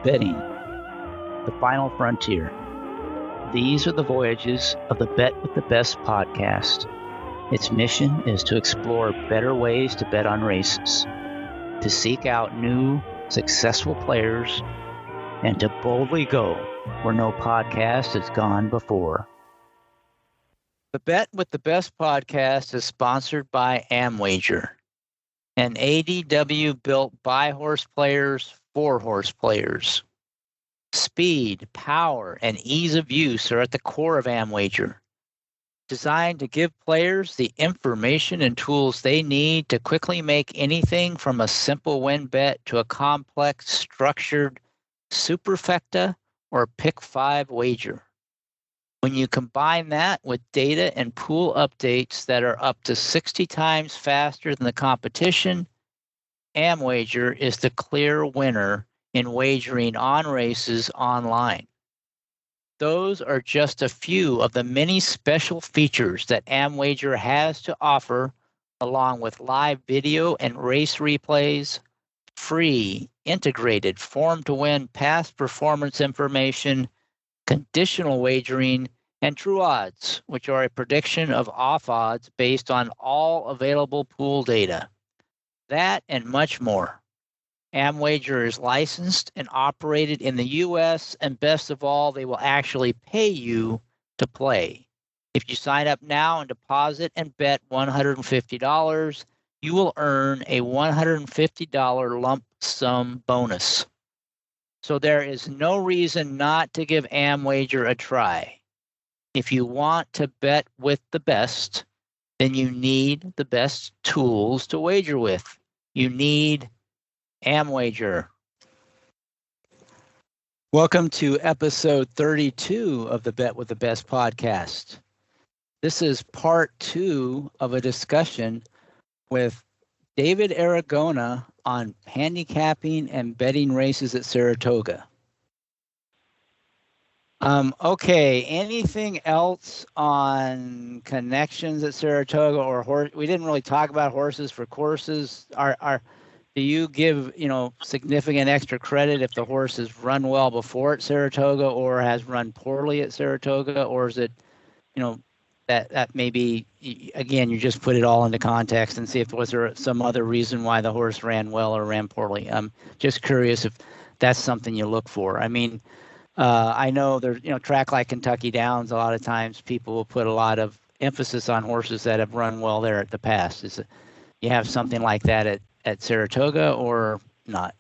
Betting, the final frontier. These are the voyages of the Bet with the Best podcast. Its mission is to explore better ways to bet on races, to seek out new, successful players, and to boldly go where no podcast has gone before. The Bet with the Best podcast is sponsored by AmWager, an ADW built by horse players for horse players. Speed, power, and ease of use are at the core of AmWager, designed to give players the information and tools they need to quickly make anything from a simple win bet to a complex, structured superfecta or pick 5 wager. When you combine that with data and pool updates that are up to 60 times faster than the competition, AmWager is the clear winner in wagering on races online. Those are just a few of the many special features that AmWager has to offer, along with live video and race replays, free, integrated form-to-win past performance information, conditional wagering, and true odds, which are a prediction of off odds based on all available pool data. That and much more. AmWager is licensed and operated in the U.S., and best of all, they will actually pay you to play. If you sign up now and deposit and bet $150, you will earn a $150 lump sum bonus. So there is no reason not to give AmWager a try. If you want to bet with the best, then you need the best tools to wager with. You need AmWager. Welcome to episode 32 of the Bet with the Best podcast. This is part 2 of a discussion with David Aragona on handicapping and betting races at Saratoga. Okay, anything else on connections at Saratoga or horse? We didn't really talk about horses for courses. Do you give, significant extra credit if the horse has run well before at Saratoga or has run poorly at Saratoga? Or is it, that maybe, again, you just put it all into context and see if was there some other reason why the horse ran well or ran poorly? I'm just curious if that's something you look for. I mean, I know there's, track like Kentucky Downs, a lot of times people will put a lot of emphasis on horses that have run well there at the past. Is it, you have something like that at Saratoga or not?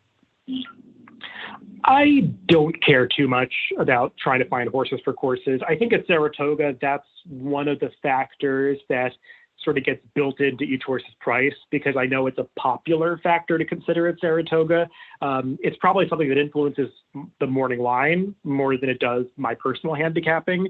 I don't care too much about trying to find horses for courses. I think at Saratoga, that's one of the factors that sort of gets built into each horse's price, because I know it's a popular factor to consider at Saratoga. It's probably something that influences the morning line more than it does my personal handicapping.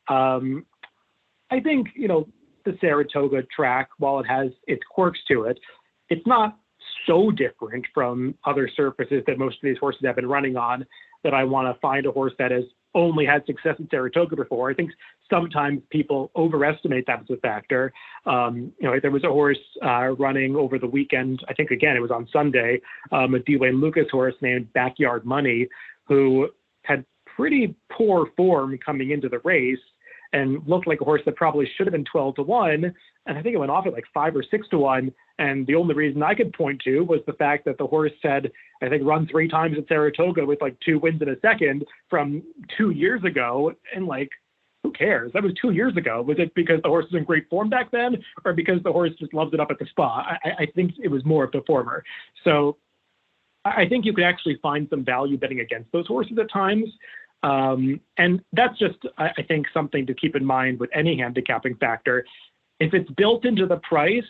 I think, the Saratoga track, while it has its quirks to it, it's not so different from other surfaces that most of these horses have been running on that I want to find a horse that has only had success at Saratoga before. I think sometimes people overestimate that as a factor. There was a horse running over the weekend. I think, again, it was on Sunday, a Dwayne Lucas horse named Backyard Money, who had pretty poor form coming into the race and looked like a horse that probably should have been 12-1. And I think it went off at like 5 or 6-1. And the only reason I could point to was the fact that the horse had, I think, run 3 times at Saratoga with like 2 wins in a second from 2 years ago. And who cares? That was 2 years ago. Was it because the horse was in great form back then, or because the horse just loved it up at the spa? I think it was more of the former. So I think you could actually find some value betting against those horses at times. And that's just, I think, something to keep in mind with any handicapping factor. If it's built into the price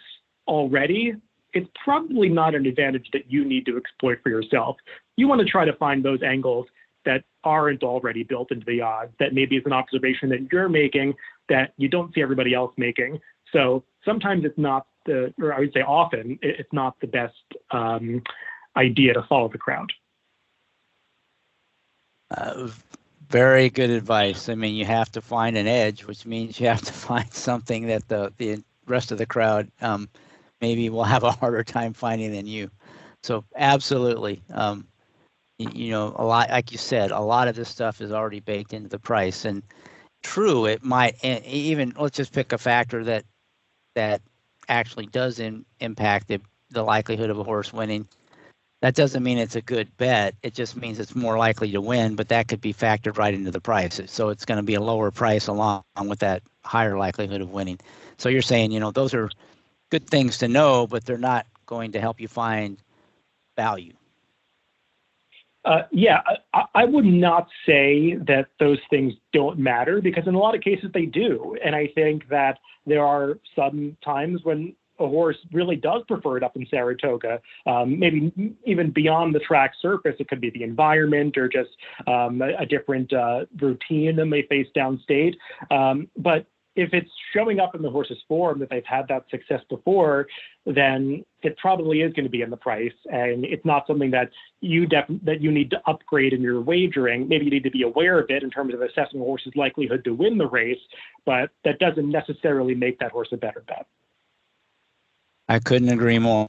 already, it's probably not an advantage that you need to exploit for yourself. You want to try to find those angles that aren't already built into the odds, that maybe it's an observation that you're making that you don't see everybody else making. So sometimes it's not or I would say often, it's not the best idea to follow the crowd. Very good advice. I mean, you have to find an edge, which means you have to find something that the rest of the crowd maybe will have a harder time finding than you. So absolutely. a lot, like you said, a lot of this stuff is already baked into the price. And true, it might, and even let's just pick a factor that actually does impact the likelihood of a horse winning. That doesn't mean it's a good bet. It just means it's more likely to win, but that could be factored right into the price. So it's going to be a lower price along with that higher likelihood of winning. So you're saying, those are good things to know, but they're not going to help you find value. Yeah, I would not say that those things don't matter, because in a lot of cases they do. And I think that there are some times when a horse really does prefer it up in Saratoga, maybe even beyond the track surface. It could be the environment or just a different routine than they face downstate. But if it's showing up in the horse's form that they've had that success before, then it probably is going to be in the price, and it's not something that you need to upgrade in your wagering. Maybe you need to be aware of it in terms of assessing a horse's likelihood to win the race, but that doesn't necessarily make that horse a better bet. I couldn't agree more.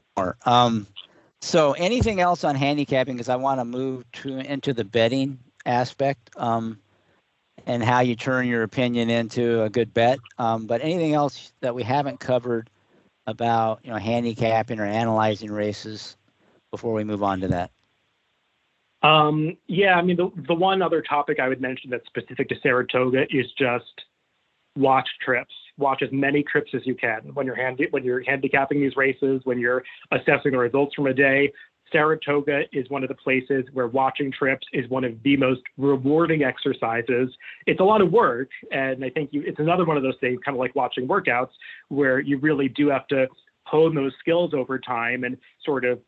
So anything else on handicapping? Because I want to move into the betting aspect. And how you turn your opinion into a good bet. But anything else that we haven't covered about, handicapping or analyzing races before we move on to that? Yeah, I mean, the one other topic I would mention that's specific to Saratoga is just watch trips. Watch as many trips as you can when you're handicapping these races, when you're assessing the results from a day. Saratoga is one of the places where watching trips is one of the most rewarding exercises. It's a lot of work, and I think it's another one of those things, kind of like watching workouts, where you really do have to hone those skills over time and sort of,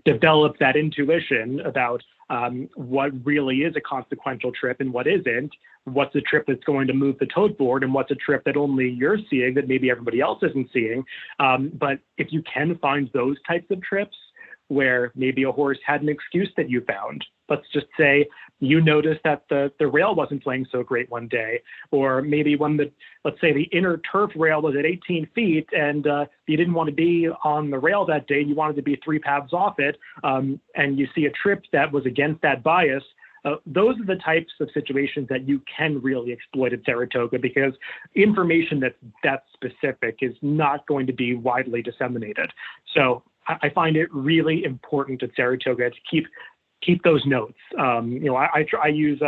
develop that intuition about what really is a consequential trip and what isn't. What's a trip that's going to move the tote board, and what's a trip that only you're seeing that maybe everybody else isn't seeing. But if you can find those types of trips, where maybe a horse had an excuse that you found. Let's just say you noticed that the rail wasn't playing so great one day, or maybe let's say the inner turf rail was at 18 feet and you didn't want to be on the rail that day, you wanted to be 3 paths off it, and you see a trip that was against that bias. Those are the types of situations that you can really exploit at Saratoga, because information that's that specific is not going to be widely disseminated. So I find it really important at Saratoga to keep those notes. I use,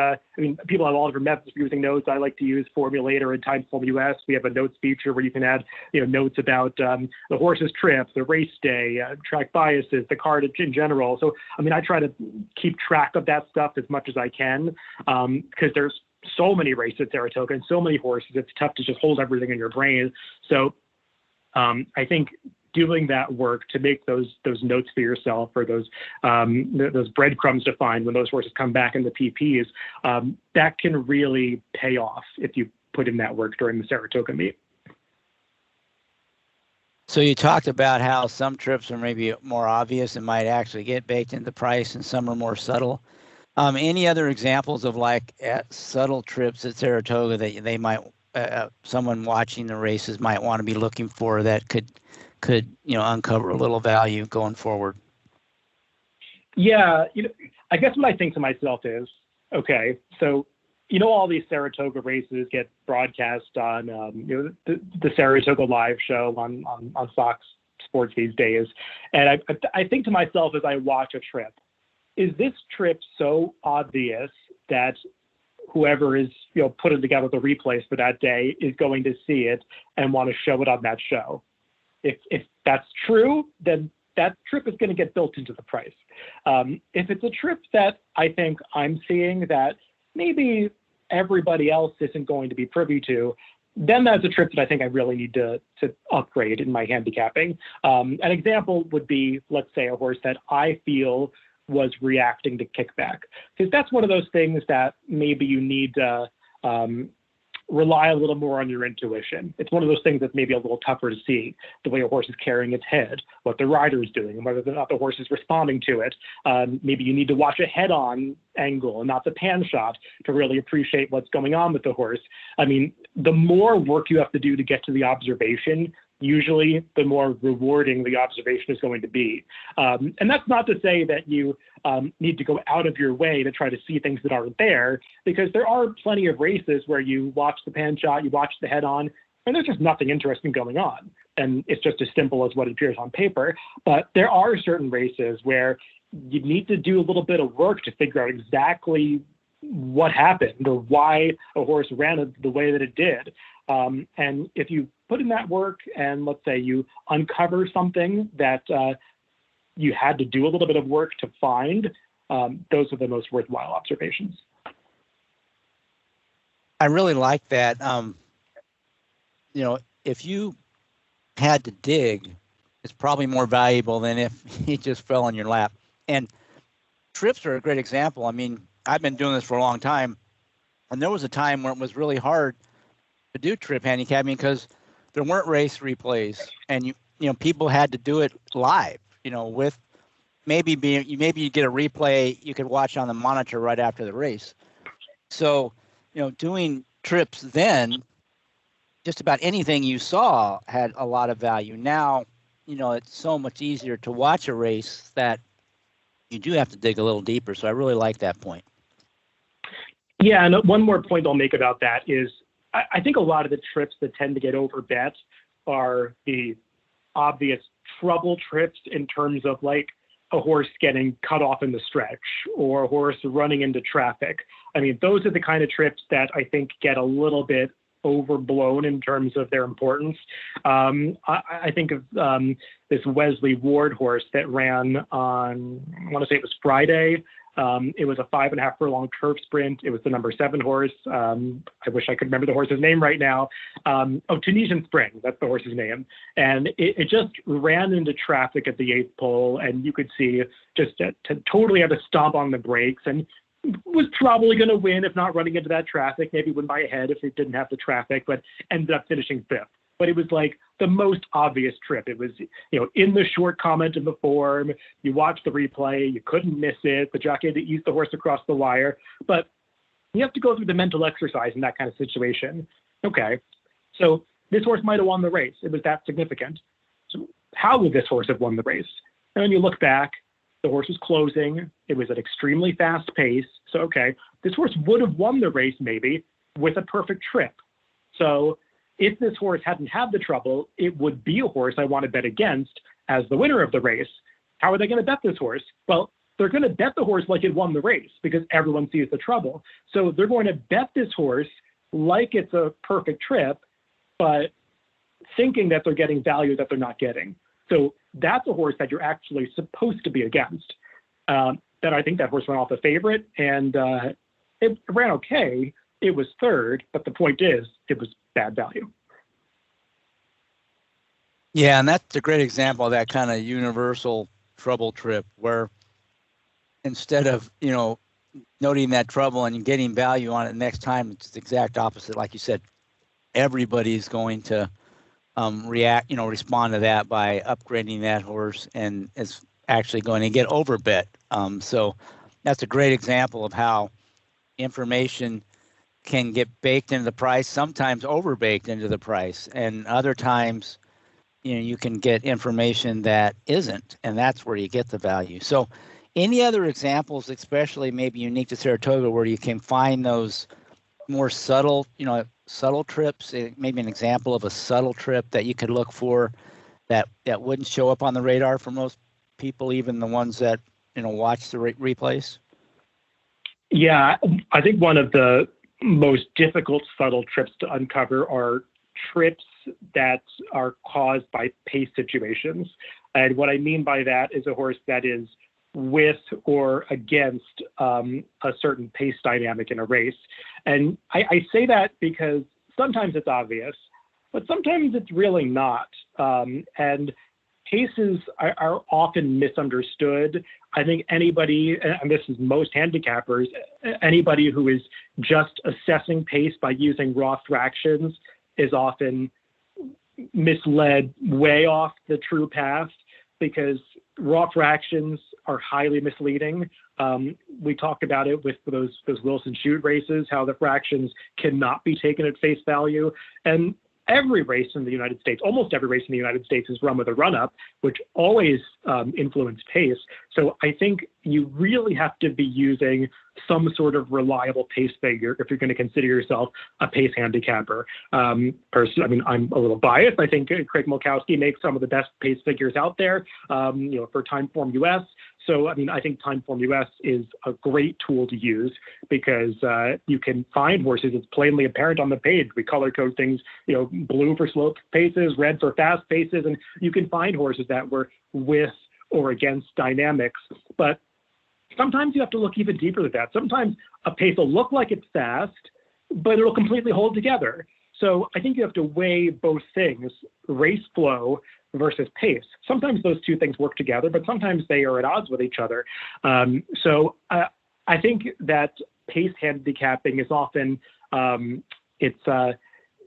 people have all different methods of using notes. I like to use Formulator and Timeform US. We have a notes feature where you can add, notes about the horse's trip, the race day, track biases, the card in general. So, I try to keep track of that stuff as much as I can, because there's so many races at Saratoga and so many horses. It's tough to just hold everything in your brain. So I think doing that work to make those notes for yourself, or those breadcrumbs to find when those horses come back in the PPs, that can really pay off if you put in that work during the Saratoga meet. So you talked about how some trips are maybe more obvious and might actually get baked into the price, and some are more subtle. Any other examples of subtle trips at Saratoga that they might, someone watching the races might want to be looking for that could uncover a little value going forward? Yeah, I guess what I think to myself is, okay, so all these Saratoga races get broadcast on the Saratoga live show on Fox Sports these days, and I think to myself as I watch a trip, is this trip so obvious that whoever is putting together the replays for that day is going to see it and want to show it on that show? If that's true, then that trip is going to get built into the price. If it's a trip that I think I'm seeing that maybe everybody else isn't going to be privy to, then that's a trip that I think I really need to upgrade in my handicapping. An example would be, let's say, a horse that I feel was reacting to kickback, because that's one of those things that maybe you need to rely a little more on your intuition. It's one of those things that's maybe a little tougher to see, the way a horse is carrying its head, what the rider is doing, and whether or not the horse is responding to it. Maybe you need to watch a head-on angle and not the pan shot to really appreciate what's going on with the horse. The more work you have to do to get to the observation, usually the more rewarding the observation is going to be. And that's not to say that you need to go out of your way to try to see things that aren't there, because there are plenty of races where you watch the pan shot, you watch the head on, and there's just nothing interesting going on. And it's just as simple as what appears on paper. But there are certain races where you need to do a little bit of work to figure out exactly what happened or why a horse ran the way that it did. And if you put in that work and let's say you uncover something that you had to do a little bit of work to find, those are the most worthwhile observations. I really like that. If you had to dig, it's probably more valuable than if he just fell in your lap. And trips are a great example. I mean, I've been doing this for a long time, and there was a time where it was really hard to do trip handicapping because there weren't race replays, and people had to do it live. With maybe you get a replay you could watch on the monitor right after the race. So, doing trips then, just about anything you saw had a lot of value. Now, it's so much easier to watch a race that you do have to dig a little deeper. So I really like that point. Yeah, and one more point I'll make about that is I think a lot of the trips that tend to get overbet are the obvious trouble trips in terms of like a horse getting cut off in the stretch or a horse running into traffic. I mean, those are the kind of trips that I think get a little bit overblown in terms of their importance. I think of this Wesley Ward horse that ran on, I want to say it was Friday. It was a 5.5 furlong turf sprint. It was the number 7 horse. I wish I could remember the horse's name right now. Tunisian Spring, that's the horse's name. And it just ran into traffic at the 8th pole, and you could see just to totally had to stomp on the brakes and was probably going to win if not running into that traffic, maybe win by a head if it didn't have the traffic, but ended up finishing 5th. But it was like the most obvious trip. It was, in the short comment in the form, you watched the replay, you couldn't miss it. The jockey had to ease the horse across the wire, but you have to go through the mental exercise in that kind of situation. Okay, so this horse might have won the race. It was that significant. So how would this horse have won the race? And when you look back, the horse was closing. It was at extremely fast pace. So, okay, this horse would have won the race maybe with a perfect trip. So if this horse hadn't had the trouble, it would be a horse I want to bet against as the winner of the race. How are they going to bet this horse? Well, they're going to bet the horse like it won the race because everyone sees the trouble. So they're going to bet this horse like it's a perfect trip, but thinking that they're getting value that they're not getting. So that's a horse that you're actually supposed to be against. That I think that horse went off a favorite, and it ran okay. It was 3rd, but the point is, it was bad value. Yeah, and that's a great example of that kind of universal trouble trip where instead of, noting that trouble and getting value on it next time, it's the exact opposite. Like you said, everybody's going to respond to that by upgrading that horse and is actually going to get overbet. So that's a great example of how information can get baked into the price, sometimes overbaked into the price, and other times, you can get information that isn't, and that's where you get the value. So any other examples, especially maybe unique to Saratoga, where you can find those more subtle trips, maybe an example of a subtle trip that you could look for that wouldn't show up on the radar for most people, even the ones that, watch the replays? Yeah, I think one of the most difficult subtle trips to uncover are trips that are caused by pace situations. And what I mean by that is a horse that is with or against a certain pace dynamic in a race. And I say that because sometimes it's obvious, but sometimes it's really not. And paces are often misunderstood. I think anybody, and this is most handicappers, anybody who is just assessing pace by using raw fractions is often misled way off the true path because raw fractions are highly misleading. We talked about it with those Wilson Shoot races, how the fractions cannot be taken at face value. And every race in the United States, almost every race in the United States is run with a run-up, which always influence pace. So I think you really have to be using some sort of reliable pace figure if you're going to consider yourself a pace handicapper. Personally, I mean, I'm a little biased. I think Craig Milkowski makes some of the best pace figures out there, for Timeform US. So, I mean, I think Timeform US is a great tool to use because you can find horses. It's plainly apparent on the page. We color code things, blue for slow paces, red for fast paces, and you can find horses that were with or against dynamics. But sometimes you have to look even deeper than that. Sometimes a pace will look like it's fast, but it'll completely hold together. So I think you have to weigh both things, race flow versus pace. Sometimes those two things work together, but sometimes they are at odds with each other. So I think that pace handicapping is often,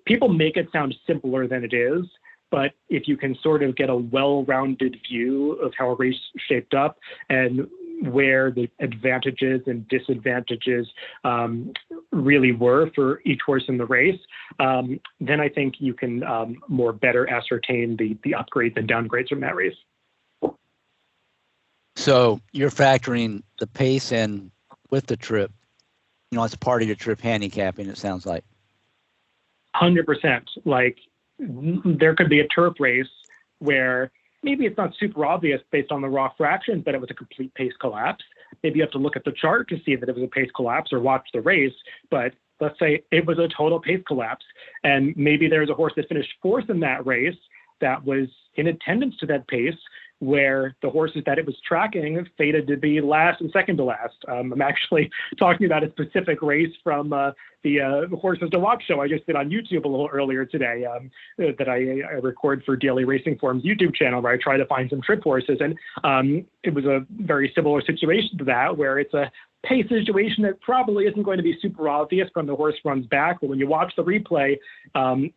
people make it sound simpler than it is. But if you can sort of get a well-rounded view of how a race shaped up and where the advantages and disadvantages really were for each horse in the race, then I think you can more better ascertain the upgrades and downgrades from that race. So you're factoring the pace in with the trip, it's part of your trip handicapping, it sounds like. 100%. Like, there could be a turf race where maybe it's not super obvious based on the raw fractions that it was a complete pace collapse. Maybe you have to look at the chart to see that it was a pace collapse or watch the race. But let's say it was a total pace collapse. And maybe there's a horse that finished fourth in that race that was in attendance to that pace, where the horses that it was tracking fated to be last and second to last. I'm actually talking about a specific race from the Horses to Watch show I just did on YouTube a little earlier today that I record for Daily Racing Forum's YouTube channel, where I try to find some trip horses. And it was a very similar situation to that, where it's a pace situation that probably isn't going to be super obvious when the horse runs back. But when you watch the replay,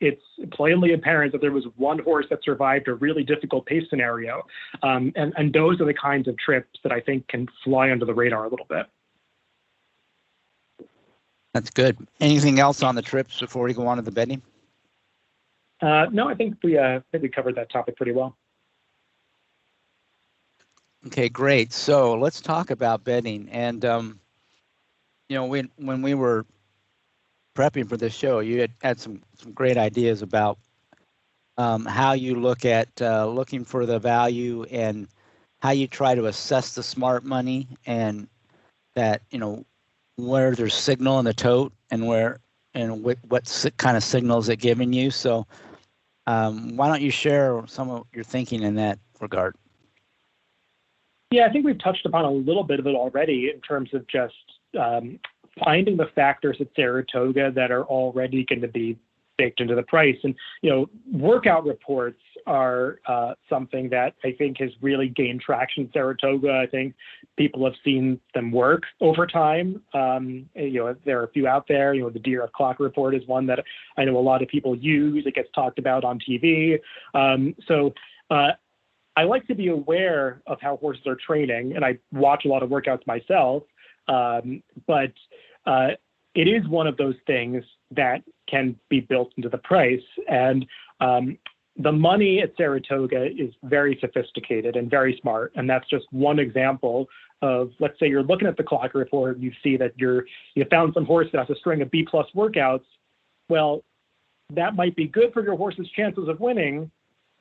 it's plainly apparent that there was one horse that survived a really difficult pace scenario. And those are the kinds of trips that I think can fly under the radar a little bit. That's good. Anything else on the trips before we go on to the betting? No, I think we covered that topic pretty well. Okay, great. So let's talk about betting. And when we were prepping for this show, you had some great ideas about how you look at looking for the value and how you try to assess the smart money, and that where there's signal in the tote and where and what kind of signals it giving you. So why don't you share some of your thinking in that regard? Yeah, I think we've touched upon a little bit of it already in terms of just finding the factors at Saratoga that are already going to be baked into the price. And, workout reports are something that I think has really gained traction at Saratoga. I think people have seen them work over time. There are a few out there. The Deer Clock Report is one that I know a lot of people use. It gets talked about on TV. I like to be aware of how horses are training, and I watch a lot of workouts myself. But it is one of those things that can be built into the price. And the money at Saratoga is very sophisticated and very smart. And that's just one example of, let's say you're looking at the clock report and you see that you found some horse that has a string of B+ workouts. Well, that might be good for your horse's chances of winning.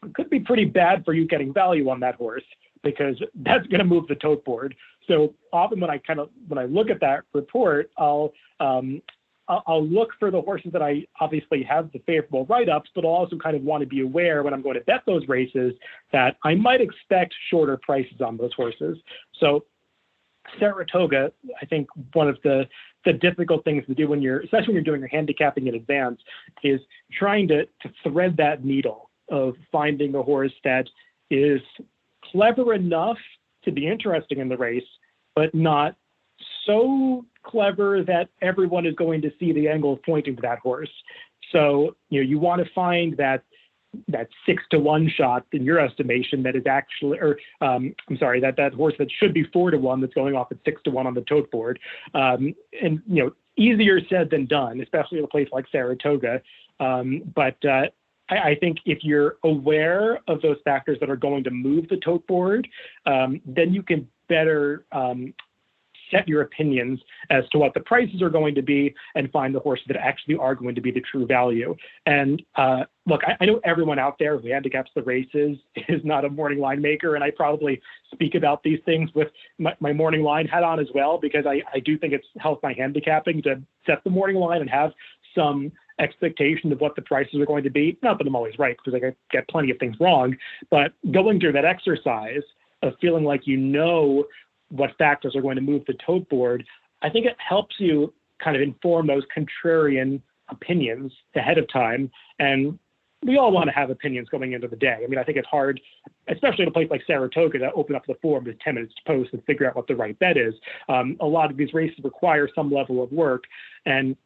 It could be pretty bad for you getting value on that horse, because that's going to move the tote board. So often when I look at that report, I'll look for the horses that I obviously have the favorable write-ups, but I'll also kind of want to be aware when I'm going to bet those races that I might expect shorter prices on those horses. So Saratoga, I think one of the difficult things to do especially when you're doing your handicapping in advance, is trying to thread that needle of finding a horse that is clever enough to be interesting in the race, but not so clever that everyone is going to see the angle pointing to that horse. So, you want to find that 6-to-1 shot in your estimation that is actually, that horse that should be 4-to-1 that's going off at 6-to-1 on the tote board. Easier said than done, especially in a place like Saratoga. But I think if you're aware of those factors that are going to move the tote board, then you can better set your opinions as to what the prices are going to be and find the horses that actually are going to be the true value. And look, I know everyone out there who handicaps the races is not a morning line maker, and I probably speak about these things with my morning line hat on as well, because I do think it's helped my handicapping to set the morning line and have some expectation of what the prices are going to be. Not that I'm always right, because I get plenty of things wrong, but going through that exercise of feeling like you know what factors are going to move the tote board, I think it helps you kind of inform those contrarian opinions ahead of time. And we all want to have opinions going into the day. I mean, I think it's hard, especially in a place like Saratoga, to open up the forum with 10 minutes to post and figure out what the right bet is. A lot of these races require some level of work. And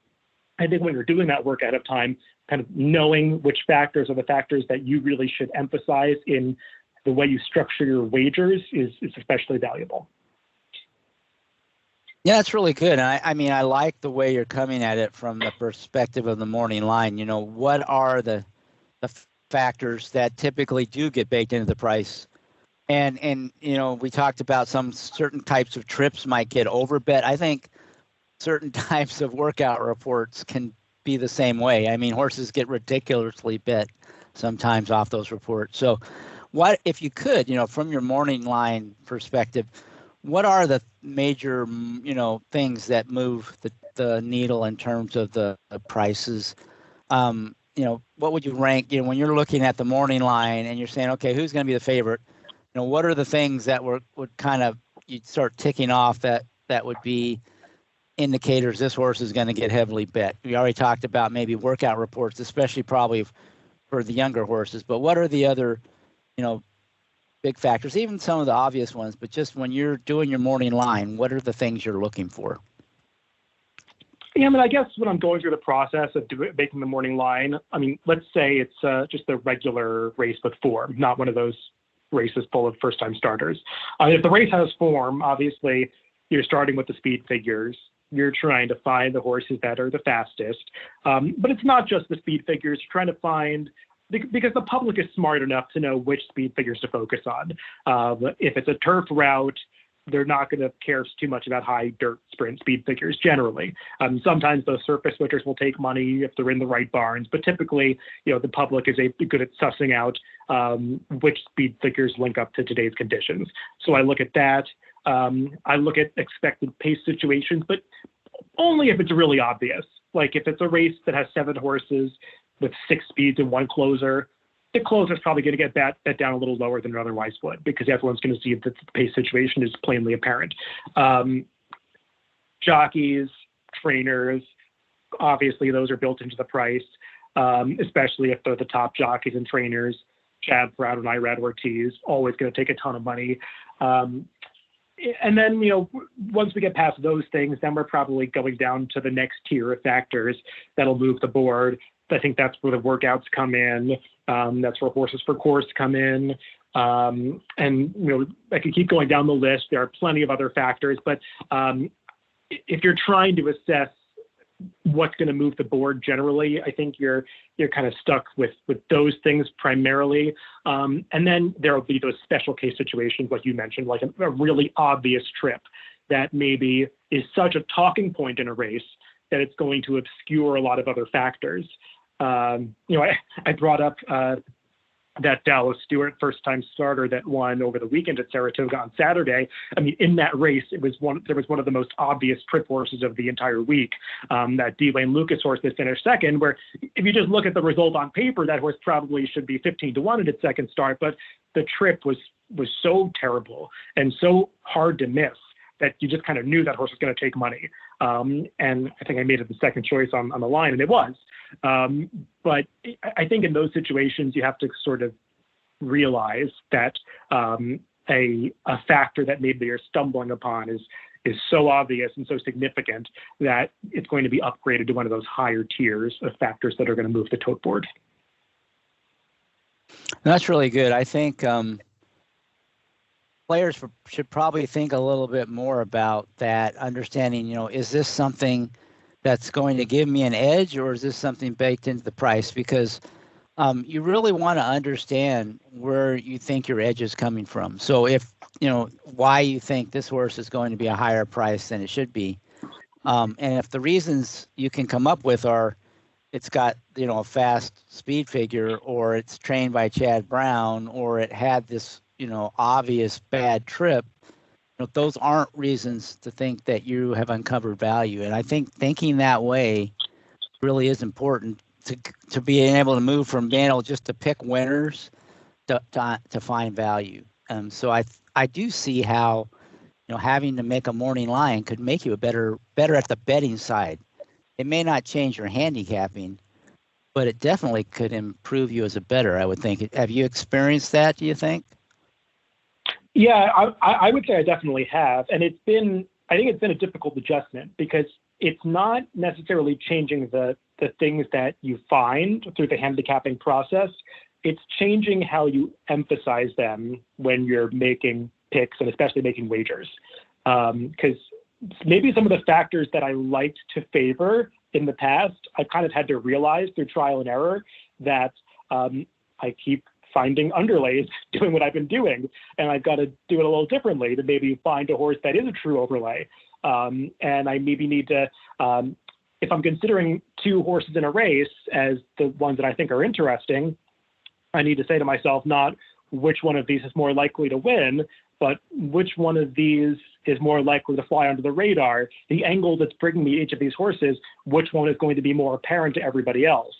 I think when you're doing that work ahead of time, kind of knowing which factors are the factors that you really should emphasize in the way you structure your wagers is especially valuable. Yeah, that's really good. And I mean, I like the way you're coming at it from the perspective of the morning line. You know, what are the factors that typically do get baked into the price? And you know, we talked about some certain types of trips might get overbet. I think certain types of workout reports can be the same way. I mean, horses get ridiculously bet sometimes off those reports. So what, if you could, you know, from your morning line perspective, what are the major, you know, things that move the needle in terms of the prices? You know, what would you rank, you know, when you're looking at the morning line and you're saying, okay, who's going to be the favorite? You know, what are the things that would kind of, you'd start ticking off that would be indicators this horse is going to get heavily bet? We already talked about maybe workout reports, especially probably for the younger horses, but what are the other, you know, big factors, even some of the obvious ones, but just when you're doing your morning line, what are the things you're looking for? Yeah, I mean, I guess when I'm going through the process of making the morning line, I mean, let's say it's just a regular race with form, not one of those races full of first-time starters. If the race has form, obviously, you're starting with the speed figures. You're trying to find the horses that are the fastest. But it's not just the speed figures. You're trying to find, because the public is smart enough to know which speed figures to focus on. If it's a turf route, they're not going to care too much about high dirt sprint speed figures generally. Sometimes those surface winners will take money if they're in the right barns, but typically, you know, the public is good at sussing out which speed figures link up to today's conditions. So I look at that. I look at expected pace situations, but only if it's really obvious. Like if it's a race that has 7 horses with 6 speeds and 1 closer, the closer is probably going to get bet down a little lower than it otherwise would, because everyone's going to see that the pace situation is plainly apparent. Jockeys, trainers, obviously those are built into the price, especially if they're the top jockeys and trainers. Chad Proud and Irad Ortiz, always going to take a ton of money. And then, you know, once we get past those things, then we're probably going down to the next tier of factors that'll move the board. I think that's where the workouts come in. That's where horses for course come in. And, you know, I could keep going down the list. There are plenty of other factors, but if you're trying to assess what's going to move the board generally, I think you're kind of stuck with those things primarily. And then there will be those special case situations, like you mentioned, like a really obvious trip that maybe is such a talking point in a race that it's going to obscure a lot of other factors. You know, I brought up that Dallas Stewart first-time starter that won over the weekend at Saratoga on Saturday. I mean, in that race, there was one of the most obvious trip horses of the entire week. That Dwayne Lucas horse that finished second, where if you just look at the result on paper, that horse probably should be 15-1 at its second start, but the trip was so terrible and so hard to miss that you just kind of knew that horse was going to take money. And I think I made it the second choice on the line, and it was. But I think in those situations, you have to sort of realize that a factor that maybe you're stumbling upon is so obvious and so significant that it's going to be upgraded to one of those higher tiers of factors that are going to move the tote board. That's really good. I think players should probably think a little bit more about that, understanding, you know, is this something that's going to give me an edge, or is this something baked into the price? Because You really want to understand where you think your edge is coming from. So if, why you think this horse is going to be a higher price than it should be. And if the reasons you can come up with are it's got, a fast speed figure, or it's trained by Chad Brown, or it had this, obvious bad trip, those aren't reasons to think that you have uncovered value. And I think thinking that way really is important to being able to move from being able just to pick winners to find value. So I do see how, having to make a morning line could make you better at the betting side. It may not change your handicapping, but it definitely could improve you as a bettor, I would think. Have you experienced that, do you think? Yeah, I would say I definitely have. And I think it's been a difficult adjustment because it's not necessarily changing the things that you find through the handicapping process. It's changing how you emphasize them when you're making picks and especially making wagers. Because maybe some of the factors that I liked to favor in the past, I kind of had to realize through trial and error that I keep finding underlays doing what I've been doing. And I've got to do it a little differently to maybe find a horse that is a true overlay. And I maybe need to, if I'm considering two horses in a race as the ones that I think are interesting, I need to say to myself, not which one of these is more likely to win, but which one of these is more likely to fly under the radar, the angle that's bringing me each of these horses, which one is going to be more apparent to everybody else.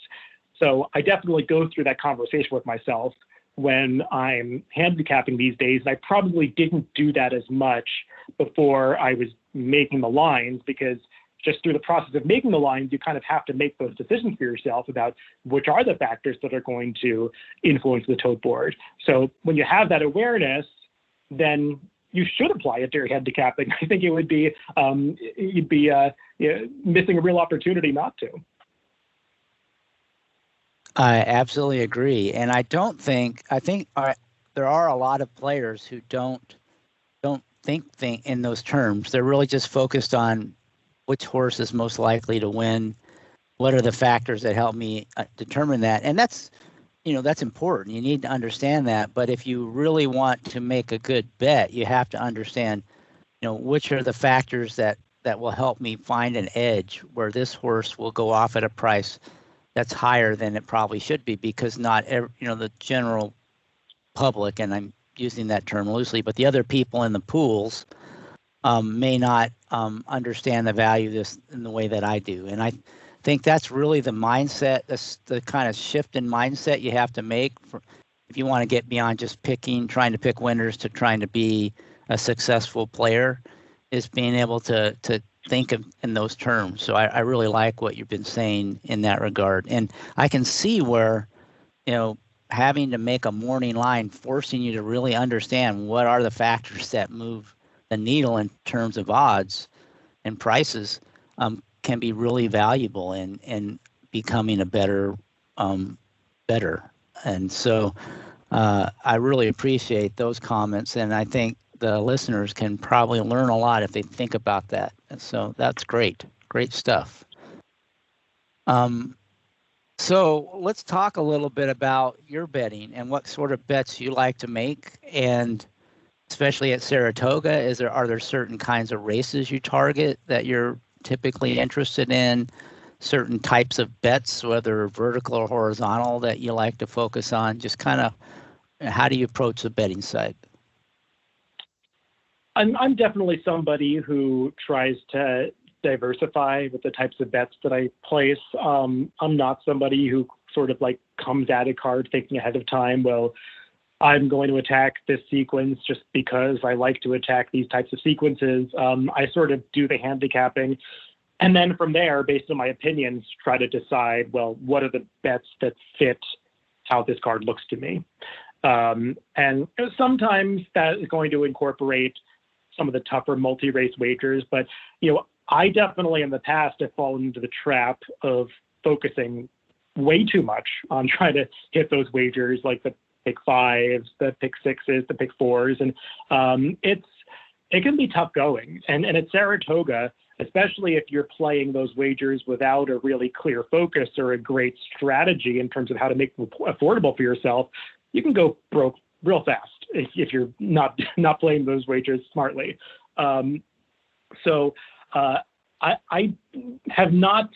So I definitely go through that conversation with myself when I'm handicapping these days. And I probably didn't do that as much before I was making the lines, because just through the process of making the lines, you kind of have to make those decisions for yourself about which are the factors that are going to influence the tote board. So when you have that awareness, then you should apply it to your handicapping. I think it would be, you'd be missing a real opportunity not to. I absolutely agree. And I think there are a lot of players who don't think in those terms. They're really just focused on which horse is most likely to win. What are the factors that help me determine that? And that's important. You need to understand that. But if you really want to make a good bet, you have to understand, which are the factors that will help me find an edge where this horse will go off at a price that's higher than it probably should be, because not every, the general public, and I'm using that term loosely, but the other people in the pools may not understand the value of this in the way that I do. And I think that's really the mindset, the kind of shift in mindset you have to make if you want to get beyond just trying to pick winners to trying to be a successful player, is being able to think in those terms. So I really like what you've been saying in that regard. And I can see where, having to make a morning line, forcing you to really understand what are the factors that move the needle in terms of odds and prices, can be really valuable in becoming a better. And so I really appreciate those comments. And I think the listeners can probably learn a lot if they think about that. And so that's great stuff. So let's talk a little bit about your betting and what sort of bets you like to make, and especially at Saratoga, are there certain kinds of races you target that you're typically interested in, certain types of bets, whether vertical or horizontal, that you like to focus on? Just kind of, how do you approach the betting side? I'm definitely somebody who tries to diversify with the types of bets that I place. I'm not somebody who sort of like comes at a card thinking ahead of time, well, I'm going to attack this sequence just because I like to attack these types of sequences. I sort of do the handicapping, and then from there, based on my opinions, try to decide, well, what are the bets that fit how this card looks to me. And sometimes that is going to incorporate some of the tougher multi-race wagers, but I definitely in the past have fallen into the trap of focusing way too much on trying to hit those wagers, like the pick fives, the pick sixes, the pick fours, and it can be tough going. And at Saratoga, especially if you're playing those wagers without a really clear focus or a great strategy in terms of how to make them affordable for yourself, you can go broke real fast if you're not playing those wagers smartly. So I have not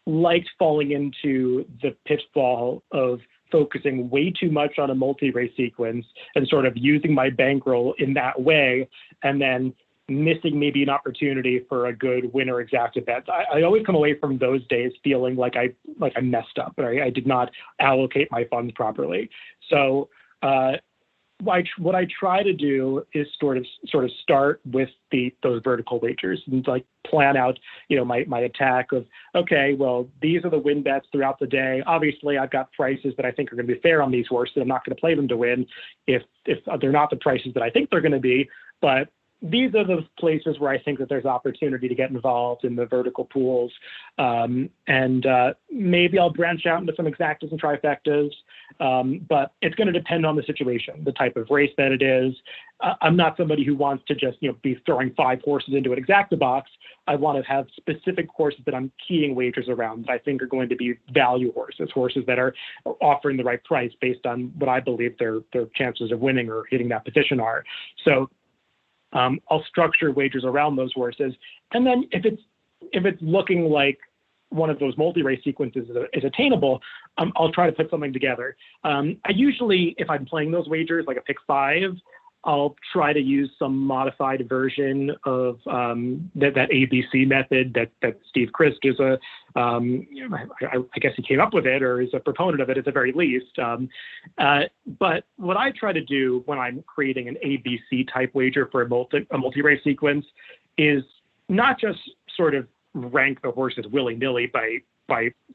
liked falling into the pitfall of focusing way too much on a multi-race sequence and sort of using my bankroll in that way, and then missing maybe an opportunity for a good winner exacta bet. I always come away from those days feeling like I messed up, right? I did not allocate my funds properly. So what I try to do is sort of start with those vertical wagers and like plan out, my attack of, okay, well, these are the win bets throughout the day. Obviously, I've got prices that I think are going to be fair on these horses. I'm not going to play them to win if they're not the prices that I think they're going to be. But these are the places where I think that there's opportunity to get involved in the vertical pools. And maybe I'll branch out into some exactas and trifectas, but it's going to depend on the situation, the type of race that it is. I'm not somebody who wants to just be throwing 5 horses into an exacta box. I want to have specific horses that I'm keying wagers around that I think are going to be value horses that are offering the right price based on what I believe their chances of winning or hitting that position are. So I'll structure wagers around those horses, and then if it's looking like one of those multi-race sequences is attainable, I'll try to put something together. I usually, if I'm playing those wagers, like a pick 5, I'll try to use some modified version of that ABC method that Steve Christ is I guess he came up with it or is a proponent of it at the very least. But what I try to do when I'm creating an ABC type wager for a multi-race sequence is not just sort of rank the horses willy-nilly by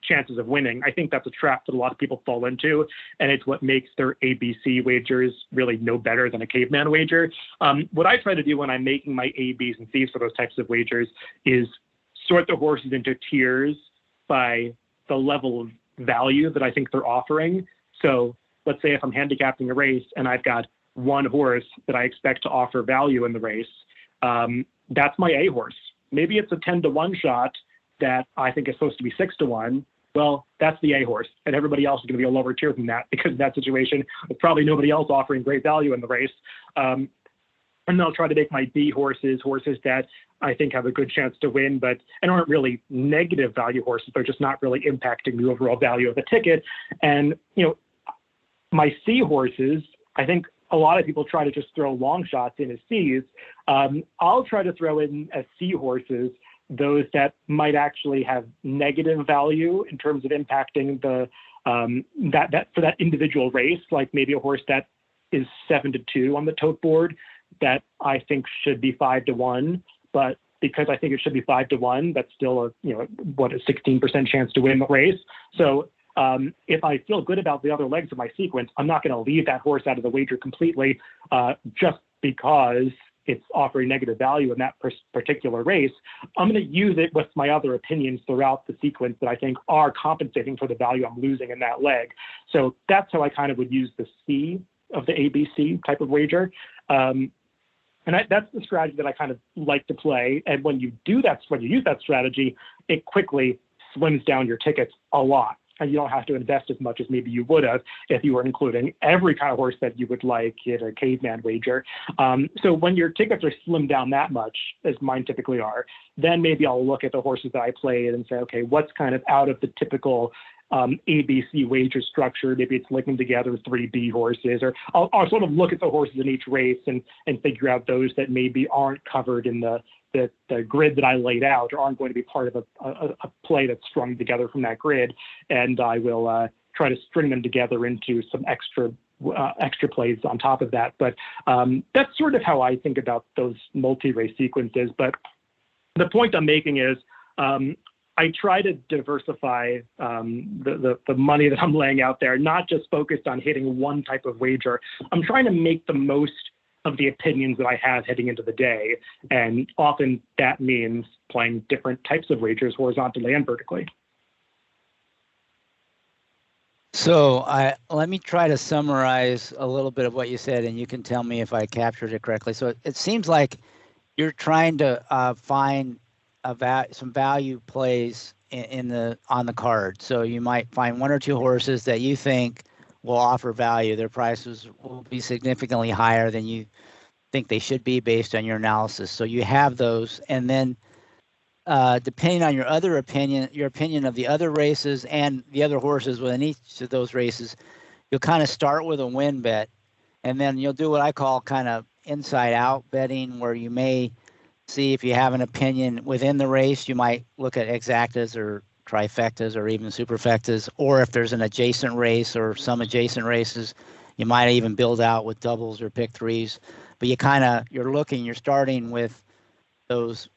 chances of winning. I think that's a trap that a lot of people fall into, and it's what makes their ABC wagers really no better than a caveman wager. What I try to do when I'm making my A, Bs, and Cs for those types of wagers is sort the horses into tiers by the level of value that I think they're offering. So let's say if I'm handicapping a race and I've got one horse that I expect to offer value in the race, that's my A horse. Maybe it's a 10-to-1 shot that I think is supposed to be 6-to-1. Well, that's the A horse, and everybody else is going to be a lower tier than that because in that situation, there's probably nobody else offering great value in the race. And then I'll try to make my B horses that I think have a good chance to win, and aren't really negative value horses. They're just not really impacting the overall value of the ticket. And, my C horses, I think a lot of people try to just throw long shots in as Cs. I'll try to throw in as C horses those that might actually have negative value in terms of impacting the that for that individual race, like maybe a horse that is 7-2 on the tote board that I think should be 5-1, but because I think it should be 5-1, that's still a 16% chance to win the race. So if I feel good about the other legs of my sequence, I'm not going to leave that horse out of the wager completely just because it's offering negative value in that particular race. I'm going to use it with my other opinions throughout the sequence that I think are compensating for the value I'm losing in that leg. So that's how I kind of would use the C of the ABC type of wager. And that's the strategy that I kind of like to play. And when you use that strategy, it quickly slims down your tickets a lot. And you don't have to invest as much as maybe you would have if you were including every kind of horse that you would like in a caveman wager. So when your tickets are slimmed down that much, as mine typically are, then maybe I'll look at the horses that I played and say, okay, what's kind of out of the typical ABC wager structure? Maybe it's linking together 3 B horses, or I'll sort of look at the horses in each race and figure out those that maybe aren't covered in the grid that I laid out or aren't going to be part of a play that's strung together from that grid. And I will try to string them together into some extra plays on top of that. But that's sort of how I think about those multi-race sequences. But the point I'm making is I try to diversify the money that I'm laying out there, not just focused on hitting one type of wager. I'm trying to make the most of the opinions that I have heading into the day. And often that means playing different types of wagers horizontally and vertically. So let me try to summarize a little bit of what you said, and you can tell me if I captured it correctly. So it seems like you're trying to find some value plays on the card. So you might find one or two horses that you think will offer value. Their prices will be significantly higher than you think they should be based on your analysis. So you have those, and then depending on your opinion of the other races and the other horses within each of those races, you'll kind of start with a win bet, and then you'll do what I call kind of inside out betting, where you may see if you have an opinion within the race. You might look at exactas or trifectas or even superfectas, or if there's an adjacent race or some adjacent races, you might even build out with doubles or pick threes. But you're starting with those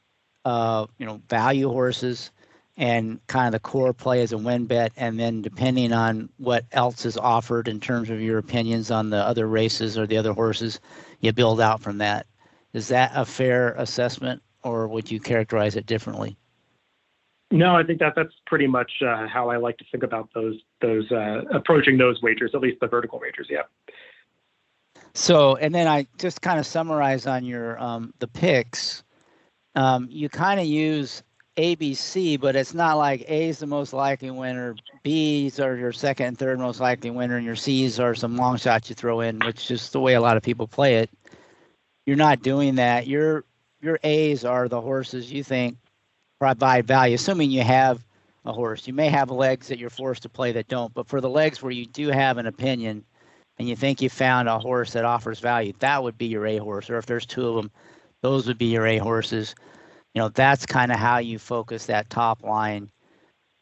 value horses and kind of the core play as a win bet, and then depending on what else is offered in terms of your opinions on the other races or the other horses, you build out from that. Is that a fair assessment, or would you characterize it differently? No, I think that's pretty much how I like to think about those approaching those wagers, at least the vertical wagers. Yeah. So, and then I just kind of summarize on your the picks. You kind of use ABC, but it's not like A is the most likely winner, B's are your second and third most likely winner, and your C's are some long shots you throw in, which is the way a lot of people play it. You're not doing that. Your A's are the horses you think provide value, assuming you have a horse. You may have legs that you're forced to play that don't, but for the legs where you do have an opinion and you think you found a horse that offers value, that would be your A horse. Or if there's two of them, those would be your A horses. That's kind of how you focus that top line.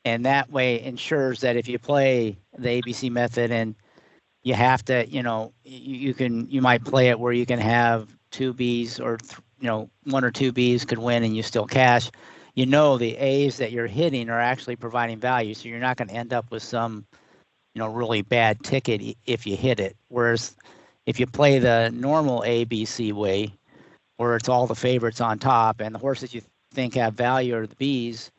And that way ensures that if you play the ABC method and you have to, you might play it where you can have two B's or, one or two B's could win and you still cash. The A's that you're hitting are actually providing value. So you're not going to end up with some, really bad ticket if you hit it. Whereas if you play the normal ABC way, where it's all the favorites on top and the horses you think have value are the B's,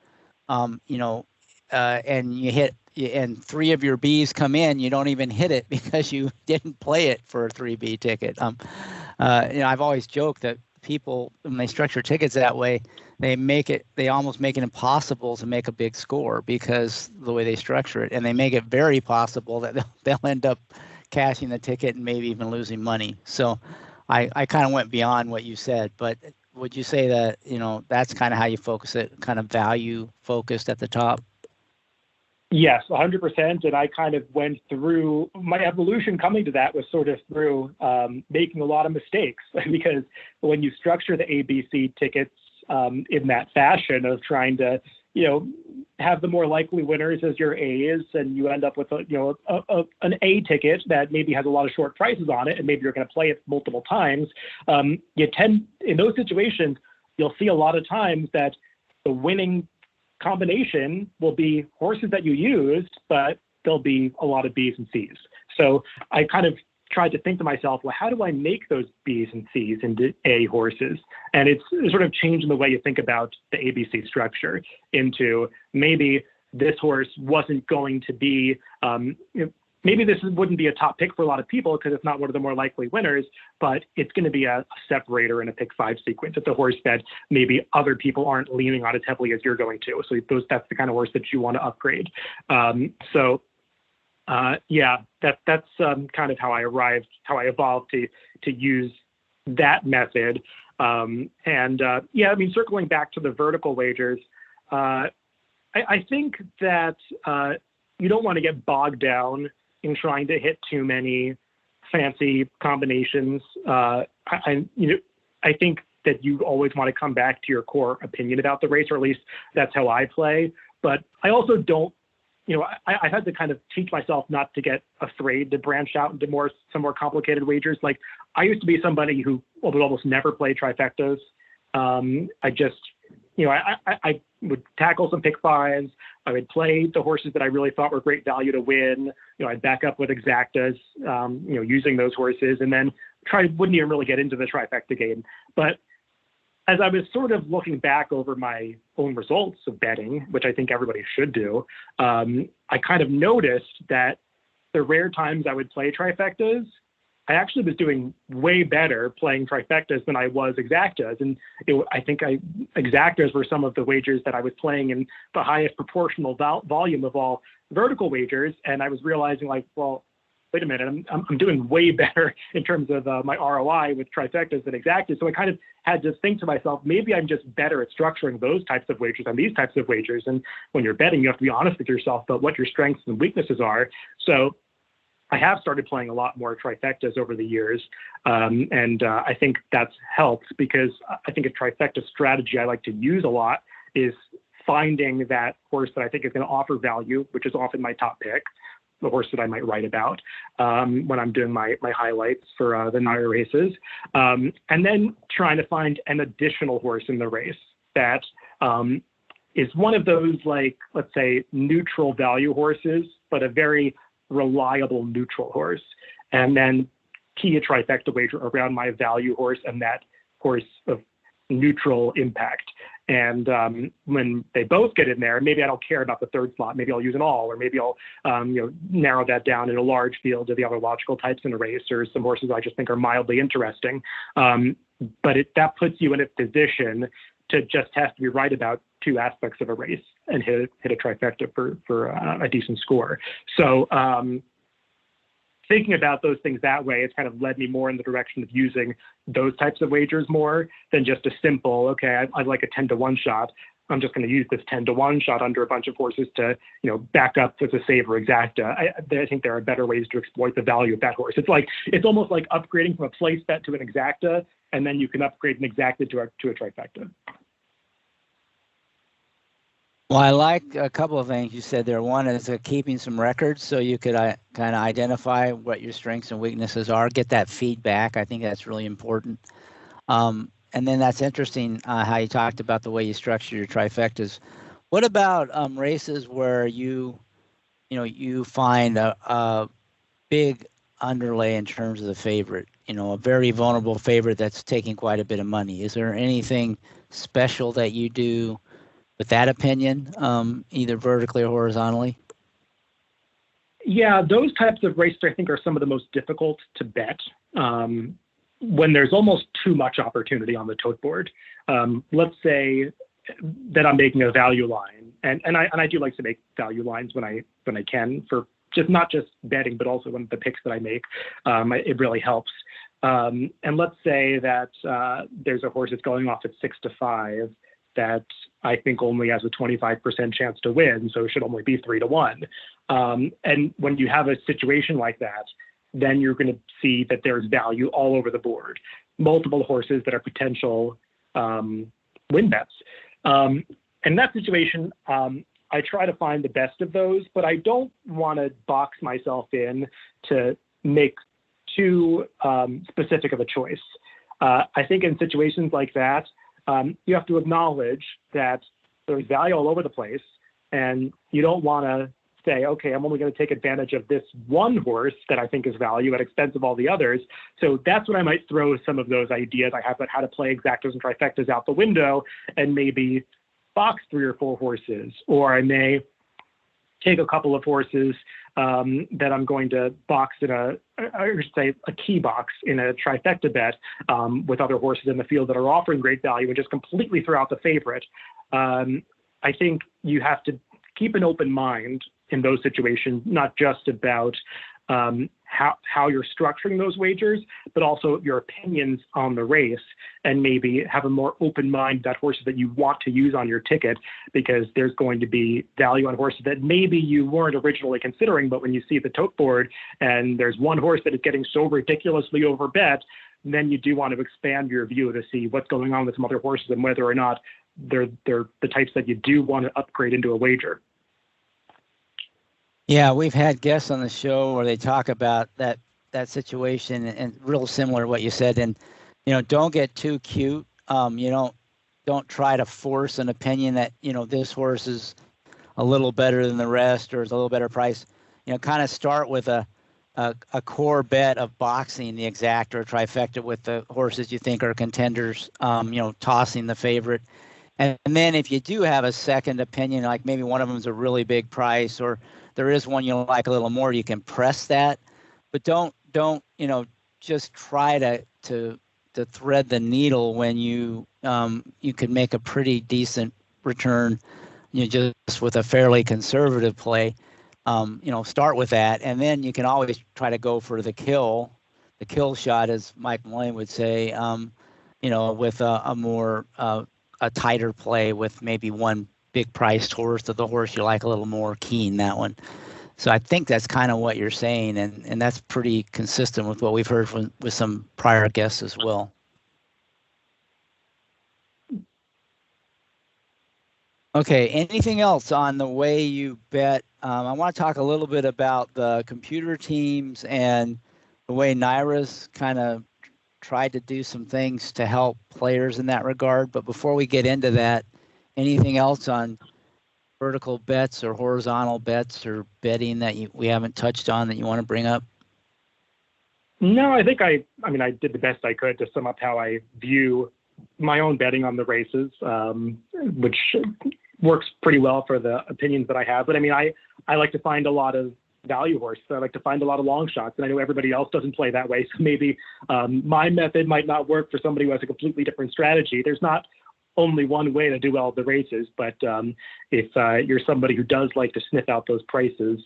and you hit, and three of your B's come in, you don't even hit it because you didn't play it for a 3B ticket. I've always joked that people, when they structure tickets that way, they almost make it impossible to make a big score because the way they structure it, and they make it very possible that they'll end up cashing the ticket and maybe even losing money. So I kind of went beyond what you said, but would you say that, that's kind of how you focus it, kind of value focused at the top? Yes, 100%. And I kind of went through my evolution coming to that was sort of through making a lot of mistakes because when you structure the ABC tickets in that fashion of trying to, have the more likely winners as your A's, and you end up with an A ticket that maybe has a lot of short prices on it, and maybe you're going to play it multiple times. You tend, in those situations, you'll see a lot of times that the winning combination will be horses that you used, but there'll be a lot of B's and C's. So I kind of tried to think to myself, well, how do I make those B's and C's into A horses? And it's sort of changing the way you think about the ABC structure into maybe this horse wasn't going to be, maybe this wouldn't be a top pick for a lot of people because it's not one of the more likely winners, but it's going to be a separator in a pick five sequence. It's a horse that maybe other people aren't leaning on as heavily as you're going to. So that's the kind of horse that you want to upgrade. That's kind of how I evolved to use that method. Circling back to the vertical wagers, I think that you don't want to get bogged down in trying to hit too many fancy combinations. I think that you always want to come back to your core opinion about the race, or at least that's how I play. But I also don't, I've had to kind of teach myself not to get afraid to branch out into some more complicated wagers. Like I used to be somebody who would almost never play trifectas. I would tackle some pick fives. I would play the horses that I really thought were great value to win. I'd back up with exactas, using those horses, and then wouldn't even really get into the trifecta game. But as I was sort of looking back over my own results of betting, which I think everybody should do, I kind of noticed that the rare times I would play trifectas, I actually was doing way better playing Trifectas than I was Exactas. And I think Exactas were some of the wagers that I was playing in the highest proportional volume of all vertical wagers. And I was realizing like, well, wait a minute, I'm doing way better in terms of my ROI with Trifectas than Exactas. So I kind of had to think to myself, maybe I'm just better at structuring those types of wagers than these types of wagers. And when you're betting, you have to be honest with yourself about what your strengths and weaknesses are. So I have started playing a lot more Trifectas over the years, and I think that's helped because I think a Trifecta strategy I like to use a lot is finding that horse that I think is going to offer value, which is often my top pick, the horse that I might write about when I'm doing my highlights for the NYRA races, and then trying to find an additional horse in the race that is one of those, like, let's say, neutral value horses, but a very reliable neutral horse, and then key a Trifecta wager around my value horse and that horse of neutral impact. And when they both get in there, maybe I don't care about the third slot. Maybe I'll use an all, or maybe I'll narrow that down in a large field to the other logical types in a race, or some horses I just think are mildly interesting. But that puts you in a position to just have to be right about two aspects of a race and hit a Trifecta for a decent score. So thinking about those things that way, it's kind of led me more in the direction of using those types of wagers more than just a simple, okay, I'd like a 10-to-1 shot. I'm just going to use this 10-to-1 shot under a bunch of horses to, back up with a save or Exacta. I think there are better ways to exploit the value of that horse. It's almost like upgrading from a place bet to an Exacta, and then you can upgrade an Exacta to a Trifecta. Well, I like a couple of things you said there. One is keeping some records so you could kind of identify what your strengths and weaknesses are, get that feedback. I think that's really important. And then that's interesting how you talked about the way you structure your Trifectas. What about races where you find a big underlay in terms of the favorite, a very vulnerable favorite that's taking quite a bit of money? Is there anything special that you do with that opinion, either vertically or horizontally? Yeah, those types of races I think are some of the most difficult to bet when there's almost too much opportunity on the tote board. Let's say that I'm making a value line, and I do like to make value lines when I can, for not just betting, but also when the picks that I make. It really helps. And let's say that there's a horse that's going off at 6-5 that I think only has a 25% chance to win, so it should only be 3-1. And when you have a situation like that, then you're going to see that there's value all over the board. Multiple horses that are potential win bets. In that situation, I try to find the best of those, but I don't want to box myself in to make too specific of a choice. I think in situations like that, you have to acknowledge that there's value all over the place, and you don't want to say, okay, I'm only going to take advantage of this one horse that I think is value at expense of all the others. So that's when I might throw some of those ideas I have about how to play Exactas and Trifectas out the window and maybe box 3 or 4 horses, or I may take a couple of horses that I'm going to box in a key box in a Trifecta bet with other horses in the field that are offering great value, and just completely throw out the favorite. I think you have to keep an open mind in those situations, not just about how you're structuring those wagers, but also your opinions on the race, and maybe have a more open mind about horses that you want to use on your ticket, because there's going to be value on horses that maybe you weren't originally considering, but when you see the tote board and there's one horse that is getting so ridiculously overbet, then you do want to expand your view to see what's going on with some other horses and whether or not they're the types that you do want to upgrade into a wager. Yeah, we've had guests on the show where they talk about that situation, and real similar to what you said. And don't get too cute. Don't try to force an opinion that this horse is a little better than the rest or is a little better price. Kind of start with a core bet of boxing the Exacta or Trifecta with the horses you think are contenders. Tossing the favorite. And then if you do have a second opinion, like maybe one of them is a really big price, or there is one you like a little more, you can press that. But don't just try to thread the needle when you could make a pretty decent return, just with a fairly conservative play. Start with that, and then you can always try to go for the kill shot, as Mike Malone would say. With a more a tighter play with maybe one big priced horse, or the horse you like a little more keen, that one. So I think that's kind of what you're saying, and that's pretty consistent with what we've heard with some prior guests as well. Okay, anything else on the way you bet? I want to talk a little bit about the computer teams and the way NYRA's kind of tried to do some things to help players in that regard. But before we get into that, anything else on vertical bets or horizontal bets or betting that we haven't touched on that you want to bring up? No, I think I did the best I could to sum up how I view my own betting on the races, which works pretty well for the opinions that I have. But I like to find a lot of value horses. I like to find a lot of long shots, and I know everybody else doesn't play that way. So maybe my method might not work for somebody who has a completely different strategy. There's not only one way to do well at the races, but if you're somebody who does like to sniff out those prices,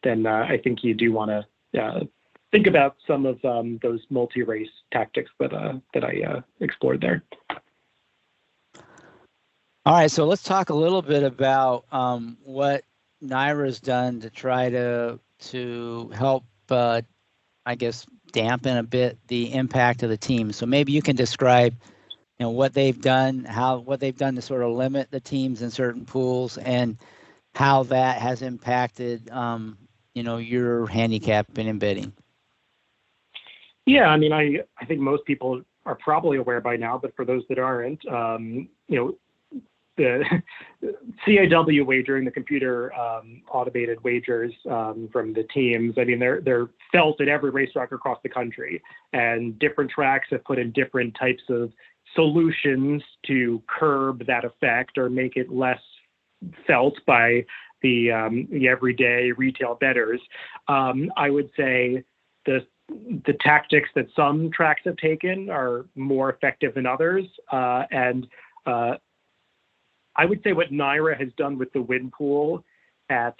then I think you do want to think about some of those multi-race tactics that I explored there. All right, so let's talk a little bit about what NYRA's done to try to help, dampen a bit the impact of the team. So maybe you can describe what they've done, what they've done to sort of limit the teams in certain pools, and how that has impacted, your handicapping and betting. Yeah, I think most people are probably aware by now, but for those that aren't, the CAW wagering, the computer automated wagers from the teams, they're felt at every racetrack across the country, and different tracks have put in different types of solutions to curb that effect or make it less felt by the everyday retail bettors. I would say the tactics that some tracks have taken are more effective than others, and I would say what NYRA has done with the win pool at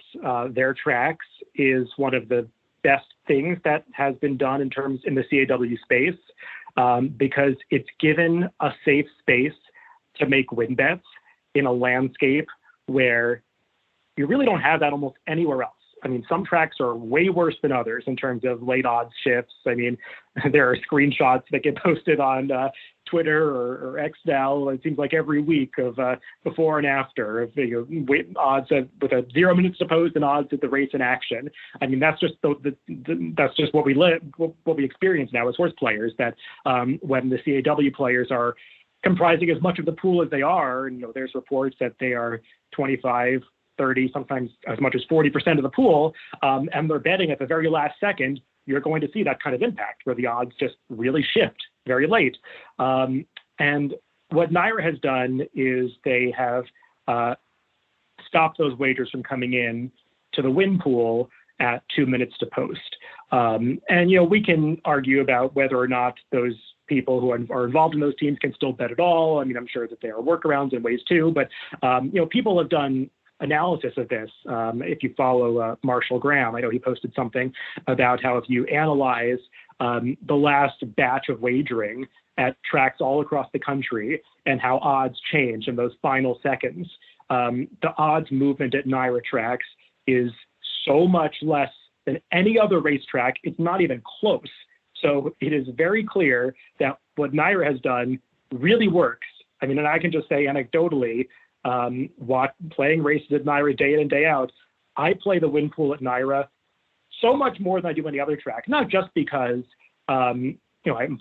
their tracks is one of the best things that has been done in the CAW space, because it's given a safe space to make win bets in a landscape where you really don't have that almost anywhere else. Some tracks are way worse than others in terms of late odds shifts. There are screenshots that get posted on Twitter or X now. It seems like every week of before and after of odds with a 0 minutes to post and odds at the race in action. That's just that's just what we experience now as horse players. That when the CAW players are comprising as much of the pool as they are, there's reports that they are 25, 30, sometimes as much as 40% of the pool, and they're betting at the very last second, you're going to see that kind of impact where the odds just really shift very late. And what NYRA has done is they have stopped those wagers from coming in to the win pool at 2 minutes to post. And we can argue about whether or not those people who are involved in those teams can still bet at all. I'm sure that there are workarounds and ways too, but people have done analysis of this. If you follow Marshall Graham, I know he posted something about how if you analyze the last batch of wagering at tracks all across the country and how odds change in those final seconds, the odds movement at NYRA tracks is so much less than any other racetrack. It's not even close. So it is very clear that what NYRA has done really works. And I can just say anecdotally, playing races at NYRA day in and day out, I play the win pool at NYRA so much more than I do any other track. Not just because I'm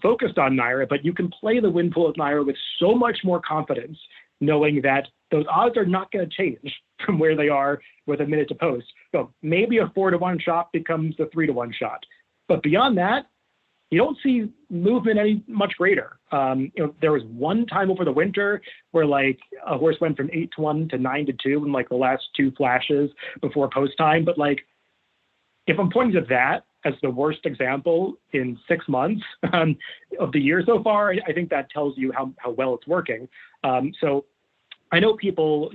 focused on NYRA, but you can play the win pool at NYRA with so much more confidence, knowing that those odds are not going to change from where they are with a minute to post. So maybe a 4-to-1 shot becomes a 3-to-1 shot, but beyond that, you don't see movement any much greater. There was one time over the winter where a horse went from 8-to-1 to 9-to-2 in the last two flashes before post time. But if I'm pointing to that as the worst example in 6 months of the year so far, I think that tells you how well it's working. So I know people,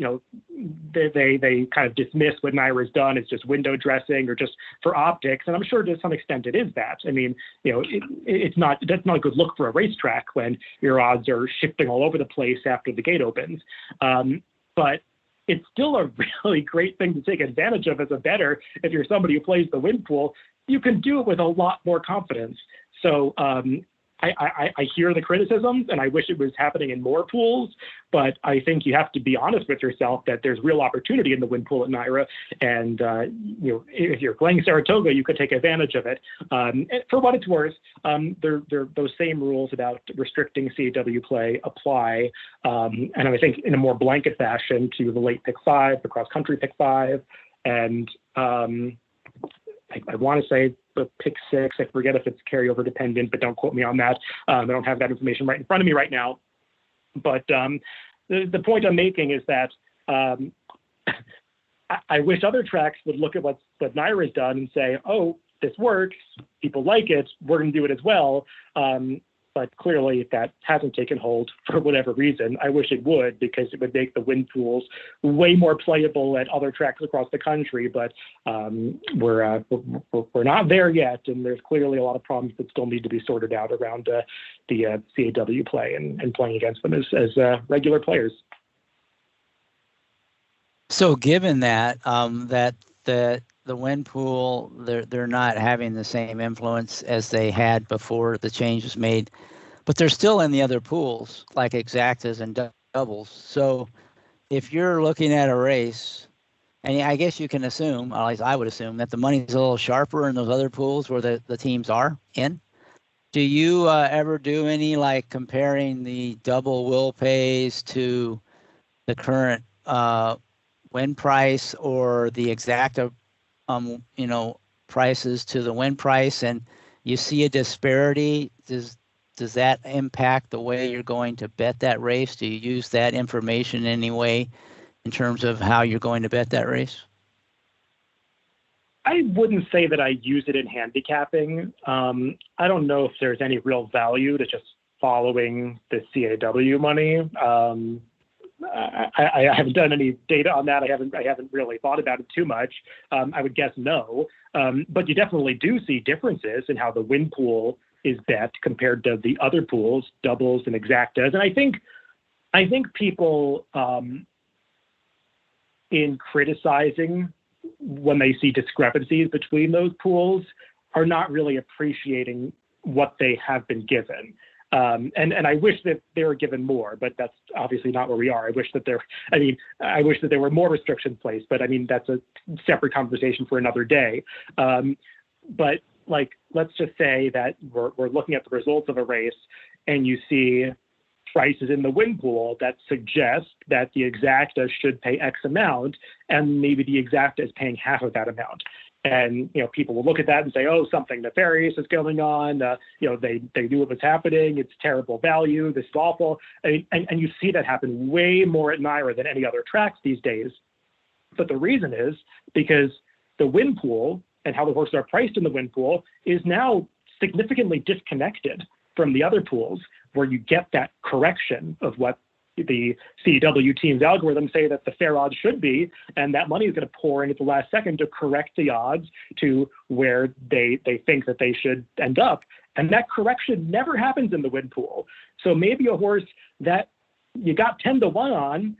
they kind of dismiss what NYRA has done as just window dressing or just for optics, and I'm sure to some extent it is that. I mean, that's not a good look for a racetrack when your odds are shifting all over the place after the gate opens. But it's still a really great thing to take advantage of as a bettor. If you're somebody who plays the win pool, you can do it with a lot more confidence. So I hear the criticisms, and I wish it was happening in more pools, but I think you have to be honest with yourself that there's real opportunity in the win pool at NYRA, and if you're playing Saratoga, you could take advantage of it. And for what it's worth, those same rules about restricting CAW play apply, and I think in a more blanket fashion to the late pick 5, the cross-country pick 5, and I want to say the pick 6. I forget if it's carryover dependent, but don't quote me on that. I don't have that information right in front of me right now. But the point I'm making is that I wish other tracks would look at what NYRA has done and say, oh, this works. People like it. We're going to do it as well. But clearly that hasn't taken hold for whatever reason. I wish it would, because it would make the win pools way more playable at other tracks across the country. But we're not there yet, and there's clearly a lot of problems that still need to be sorted out around the CAW play and playing against them as regular players. So given that the win pool, they're not having the same influence as they had before the change was made, but they're still in the other pools like exactas and doubles. So if you're looking at a race, and I guess you can assume, at least I would assume, that the money's a little sharper in those other pools where the teams are in. Do you ever do any like comparing the double will pays to the current win price or the exacta prices to the win price, and you see a disparity? Does that impact the way you're going to bet that race? Do you use that information in any way in terms of how you're going to bet that race? I wouldn't say that I use it in handicapping. I don't know if there's any real value to just following the CAW money. I haven't done any data on that. I haven't really thought about it too much. I would guess no. But you definitely do see differences in how the win pool is bet compared to the other pools, doubles and exactas. And I think people in criticizing when they see discrepancies between those pools are not really appreciating what they have been given. And I wish that they were given more, but that's obviously not where we are. I wish that there were more restrictions placed, but I mean, that's a separate conversation for another day. But like, let's just say that we're looking at the results of a race and you see prices in the win pool that suggest that the exacta should pay X amount, and maybe the exacta is paying half of that amount. And, people will look at that and say, oh, something nefarious is going on. They knew what was happening. It's terrible value. This is awful. And you see that happen way more at NYRA than any other tracks these days. But the reason is because the win pool and how the horses are priced in the win pool is now significantly disconnected from the other pools, where you get that correction of what the CAW team's algorithms say that the fair odds should be, and that money is going to pour in at the last second to correct the odds to where they think that they should end up. And that correction never happens in the win pool. So maybe a horse that you got 10-1 on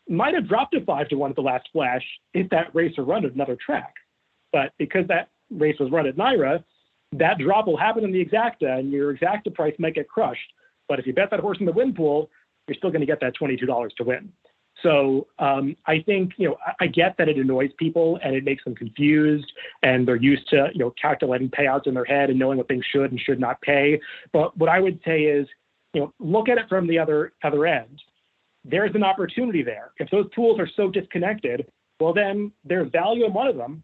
might have dropped to 5-1 at the last flash if that race were run at another track. But because that race was run at NYRA, that drop will happen in the exacta, and your exacta price might get crushed. But if you bet that horse in the win pool, you're still going to get that $22 to win. So I think, I get that it annoys people and it makes them confused, and they're used to, calculating payouts in their head and knowing what things should and should not pay. But what I would say is, look at it from the other end. There's an opportunity there. If those pools are so disconnected, well, then there's value in one of them.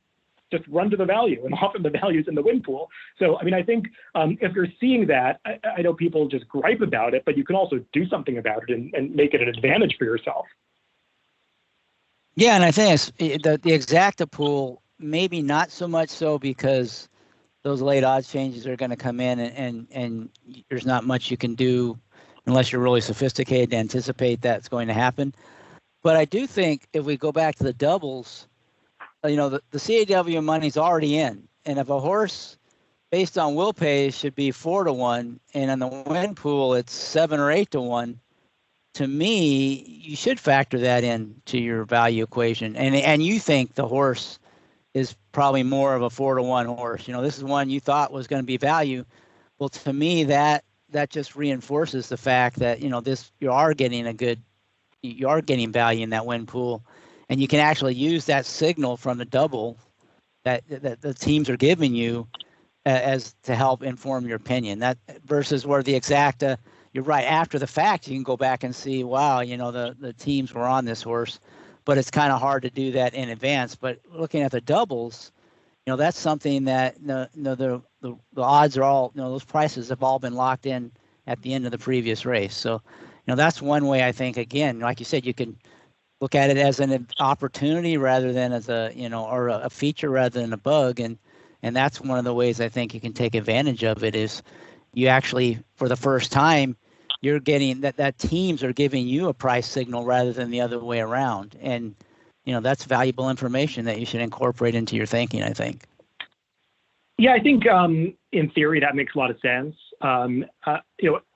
Just run to the value, and often the value is in the win pool. So, I mean, I think if you're seeing that, I know people just gripe about it, but you can also do something about it and make it an advantage for yourself. Yeah, and I think the exacta pool, maybe not so much so because those late odds changes are going to come in, and there's not much you can do unless you're really sophisticated to anticipate that's going to happen. But I do think if we go back to the doubles, the CAW money's already in, and if a horse based on will pay should be 4-1, and on the win pool it's 7 or 8-1. To me, you should factor that in to your value equation, and you think the horse is probably more of a 4-1 horse. This is one you thought was going to be value. Well, to me, that just reinforces the fact that you are getting value in that win pool, and you can actually use that signal from the double that the teams are giving you as to help inform your opinion. That versus where the exacta, you're right, after the fact you can go back and see, wow, the teams were on this horse, but it's kind of hard to do that in advance. But looking at the doubles, that's something that the odds are all, those prices have all been locked in at the end of the previous race. So that's one way I think, again, like you said, you can look at it as an opportunity rather than as or a feature rather than a bug. And that's one of the ways I think you can take advantage of it is you actually, for the first time, you're getting that teams are giving you a price signal rather than the other way around. And, that's valuable information that you should incorporate into your thinking, I think. Yeah, I think in theory that makes a lot of sense.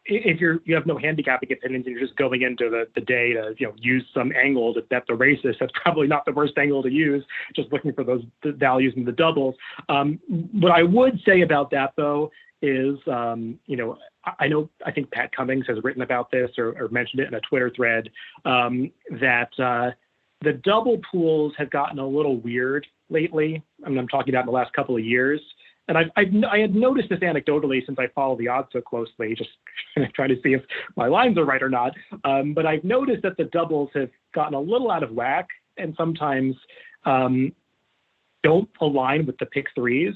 If you have no handicapping opinions and you're just going into the day to use some angle to bet the races, that's probably not the worst angle to use. Just looking for those values in the doubles. What I would say about that though is I think Pat Cummings has written about this or mentioned it in a Twitter thread that the double pools have gotten a little weird lately. I mean, I'm talking about in the last couple of years. And I had noticed this anecdotally since I follow the odds so closely, just trying to see if my lines are right or not. But I've noticed that the doubles have gotten a little out of whack and sometimes don't align with the pick threes.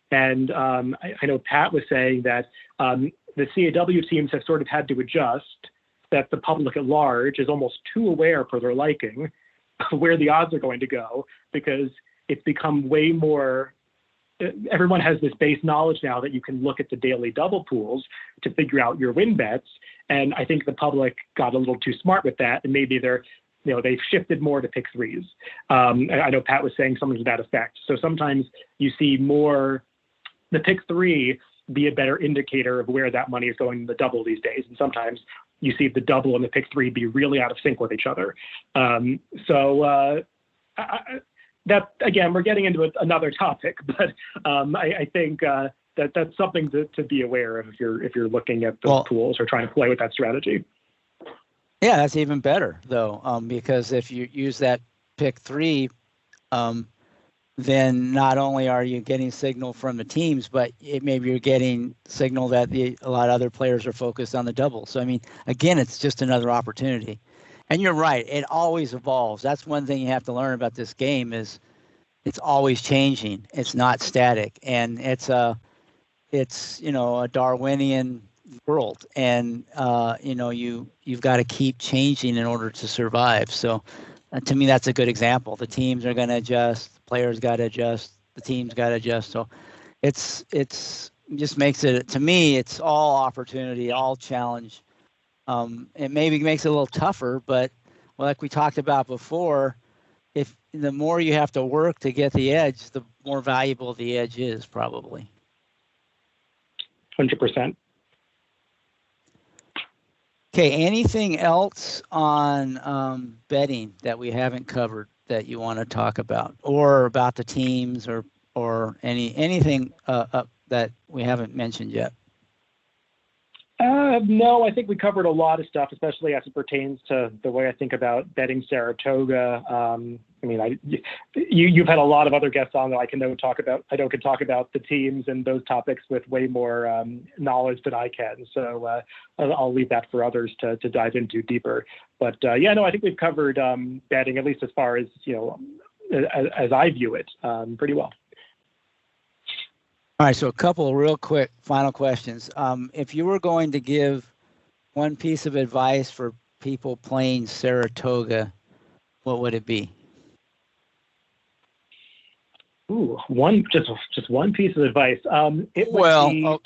And I know Pat was saying that the CAW teams have sort of had to adjust, that the public at large is almost too aware for their liking where the odds are going to go, because it's become way more, everyone has this base knowledge now that you can look at the daily double pools to figure out your win bets. And I think the public got a little too smart with that, and maybe they've shifted more to pick threes. I know Pat was saying something to that effect. So sometimes you see more the pick three be a better indicator of where that money is going in the double these days. And sometimes you see the double and the pick three be really out of sync with each other. That, again, we're getting into another topic, but I think that's something to be aware of if you're looking at the pools or trying to play with that strategy. Yeah, that's even better though, because if you use that pick three, then not only are you getting signal from the teams, but maybe you're getting signal that a lot of other players are focused on the double. So I mean, again, it's just another opportunity. And you're right, it always evolves. That's one thing you have to learn about this game is it's always changing. It's not static, and it's a Darwinian world, and you've got to keep changing in order to survive. So to me, that's a good example. The teams are going to adjust, players got to adjust, the teams got to adjust. So it's just makes it, to me, it's all opportunity, all challenge. It maybe makes it a little tougher, but like we talked about before, if the more you have to work to get the edge, the more valuable the edge is probably. 100%. Okay, anything else on betting that we haven't covered that you want to talk about, or about the teams, or anything that we haven't mentioned yet? No, I think we covered a lot of stuff, especially as it pertains to the way I think about betting Saratoga. I mean, you've had a lot of other guests on that I can talk about. I could talk about the teams and those topics with way more knowledge than I can. So I'll leave that for others to dive into deeper. But I think we've covered betting, at least as far as as I view it, pretty well. All right, so a couple of real quick final questions. If you were going to give one piece of advice for people playing Saratoga, what would it be? Ooh, just one piece of advice. You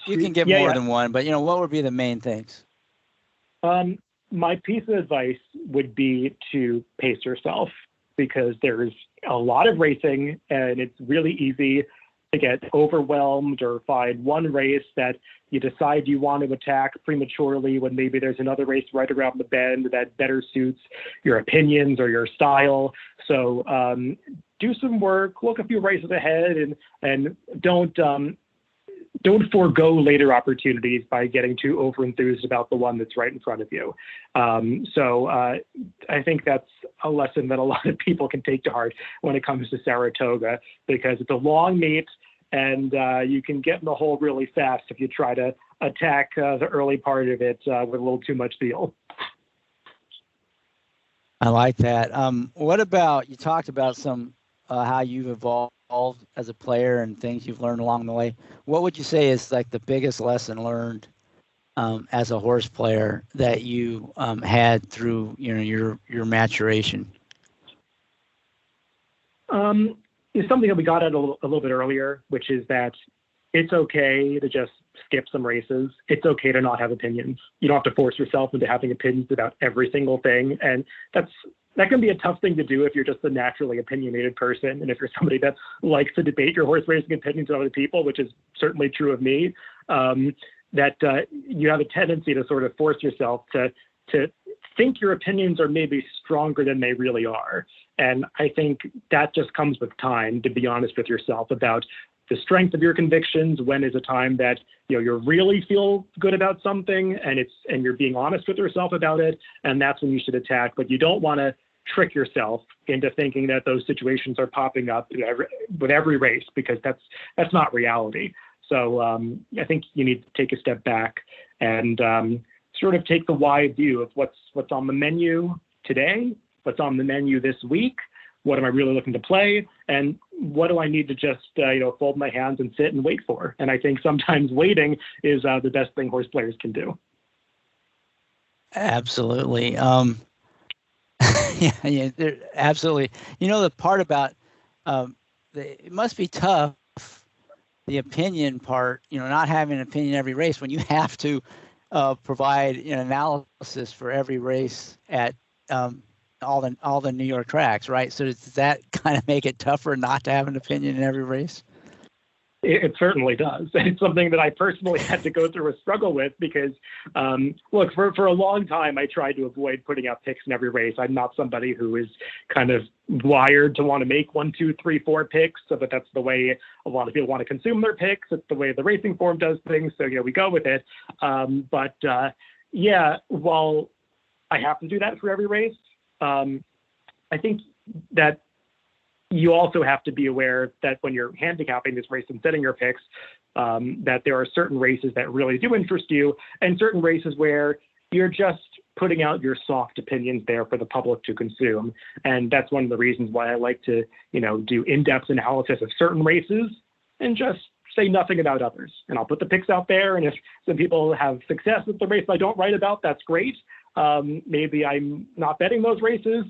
can give more than one, but what would be the main things? My piece of advice would be to pace yourself, because there's a lot of racing and it's really easy to get overwhelmed or find one race that you decide you want to attack prematurely when maybe there's another race right around the bend that better suits your opinions or your style. So do some work, look a few races ahead, and don't forego later opportunities by getting too over enthused about the one that's right in front of you. So I think that's a lesson that a lot of people can take to heart when it comes to Saratoga, because it's a long meet and you can get in the hole really fast if you try to attack the early part of it with a little too much zeal. I like that. What about, you talked about some how you've evolved as a player and things you've learned along the way. What would you say is like the biggest lesson learned as a horse player that you had through your maturation? Is something that we got at a little bit earlier, which is that it's okay to just skip some races. It's okay to not have opinions. You don't have to force yourself into having opinions about every single thing. And that can be a tough thing to do if you're just a naturally opinionated person. And if you're somebody that likes to debate your horse racing opinions with other people, which is certainly true of me, that you have a tendency to sort of force yourself to think your opinions are maybe stronger than they really are. And I think that just comes with time, to be honest with yourself about the strength of your convictions. When is a time that you really feel good about something and you're being honest with yourself about it, and that's when you should attack. But you don't want to trick yourself into thinking that those situations are popping up with every race, because that's not reality. So I think you need to take a step back and sort of take the wide view of what's on the menu today, what's on the menu this week, what am I really looking to play, and what do I need to just fold my hands and sit and wait for. And I think sometimes waiting is the best thing horse players can do. Absolutely. Yeah, absolutely. The part about it must be tough, the opinion part, not having an opinion every race when you have to provide an analysis for every race at all the New York tracks, right? So does that kind of make it tougher not to have an opinion in every race? It certainly does. It's something that I personally had to go through a struggle with because, look, for a long time, I tried to avoid putting out picks in every race. I'm not somebody who is kind of wired to want to make 1, 2, 3, 4 picks, so that that's the way a lot of people want to consume their picks. It's the way the racing form does things, so we go with it. But while I have to do that for every race, I think that you also have to be aware that when you're handicapping this race and setting your picks, that there are certain races that really do interest you and certain races where you're just putting out your soft opinions there for the public to consume. And that's one of the reasons why I like to, do in-depth analysis of certain races and just say nothing about others. And I'll put the picks out there. And if some people have success with the race I don't write about, that's great. Maybe I'm not betting those races.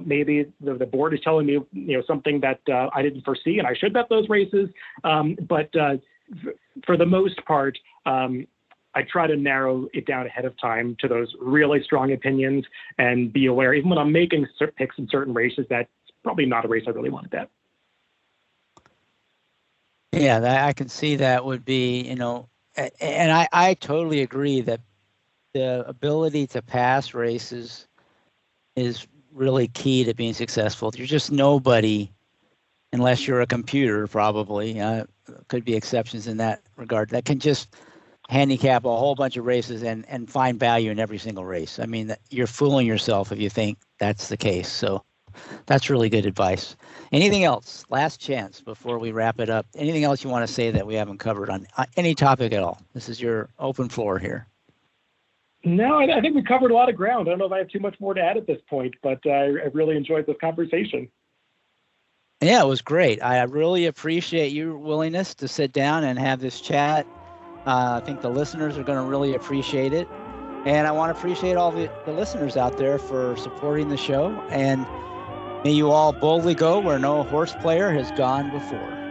Maybe the board is telling me, something that I didn't foresee and I should bet those races. But for the most part, I try to narrow it down ahead of time to those really strong opinions and be aware, even when I'm making picks in certain races, that's probably not a race I really want to bet. Yeah, I can see that would be, and I totally agree that the ability to pass races is really key to being successful. You're just nobody unless you're a computer, probably. Could be exceptions in that regard. That can just handicap a whole bunch of races and find value in every single race. I mean, you're fooling yourself if you think that's the case. So that's really good advice. Anything else? Last chance before we wrap it up. Anything else you want to say that we haven't covered on any topic at all? This is your open floor here. No, I think we covered a lot of ground. I don't know if I have too much more to add at this point, but I really enjoyed this conversation. Yeah, it was great. I really appreciate your willingness to sit down and have this chat. I think the listeners are going to really appreciate it. And I want to appreciate all the listeners out there for supporting the show. And may you all boldly go where no horse player has gone before.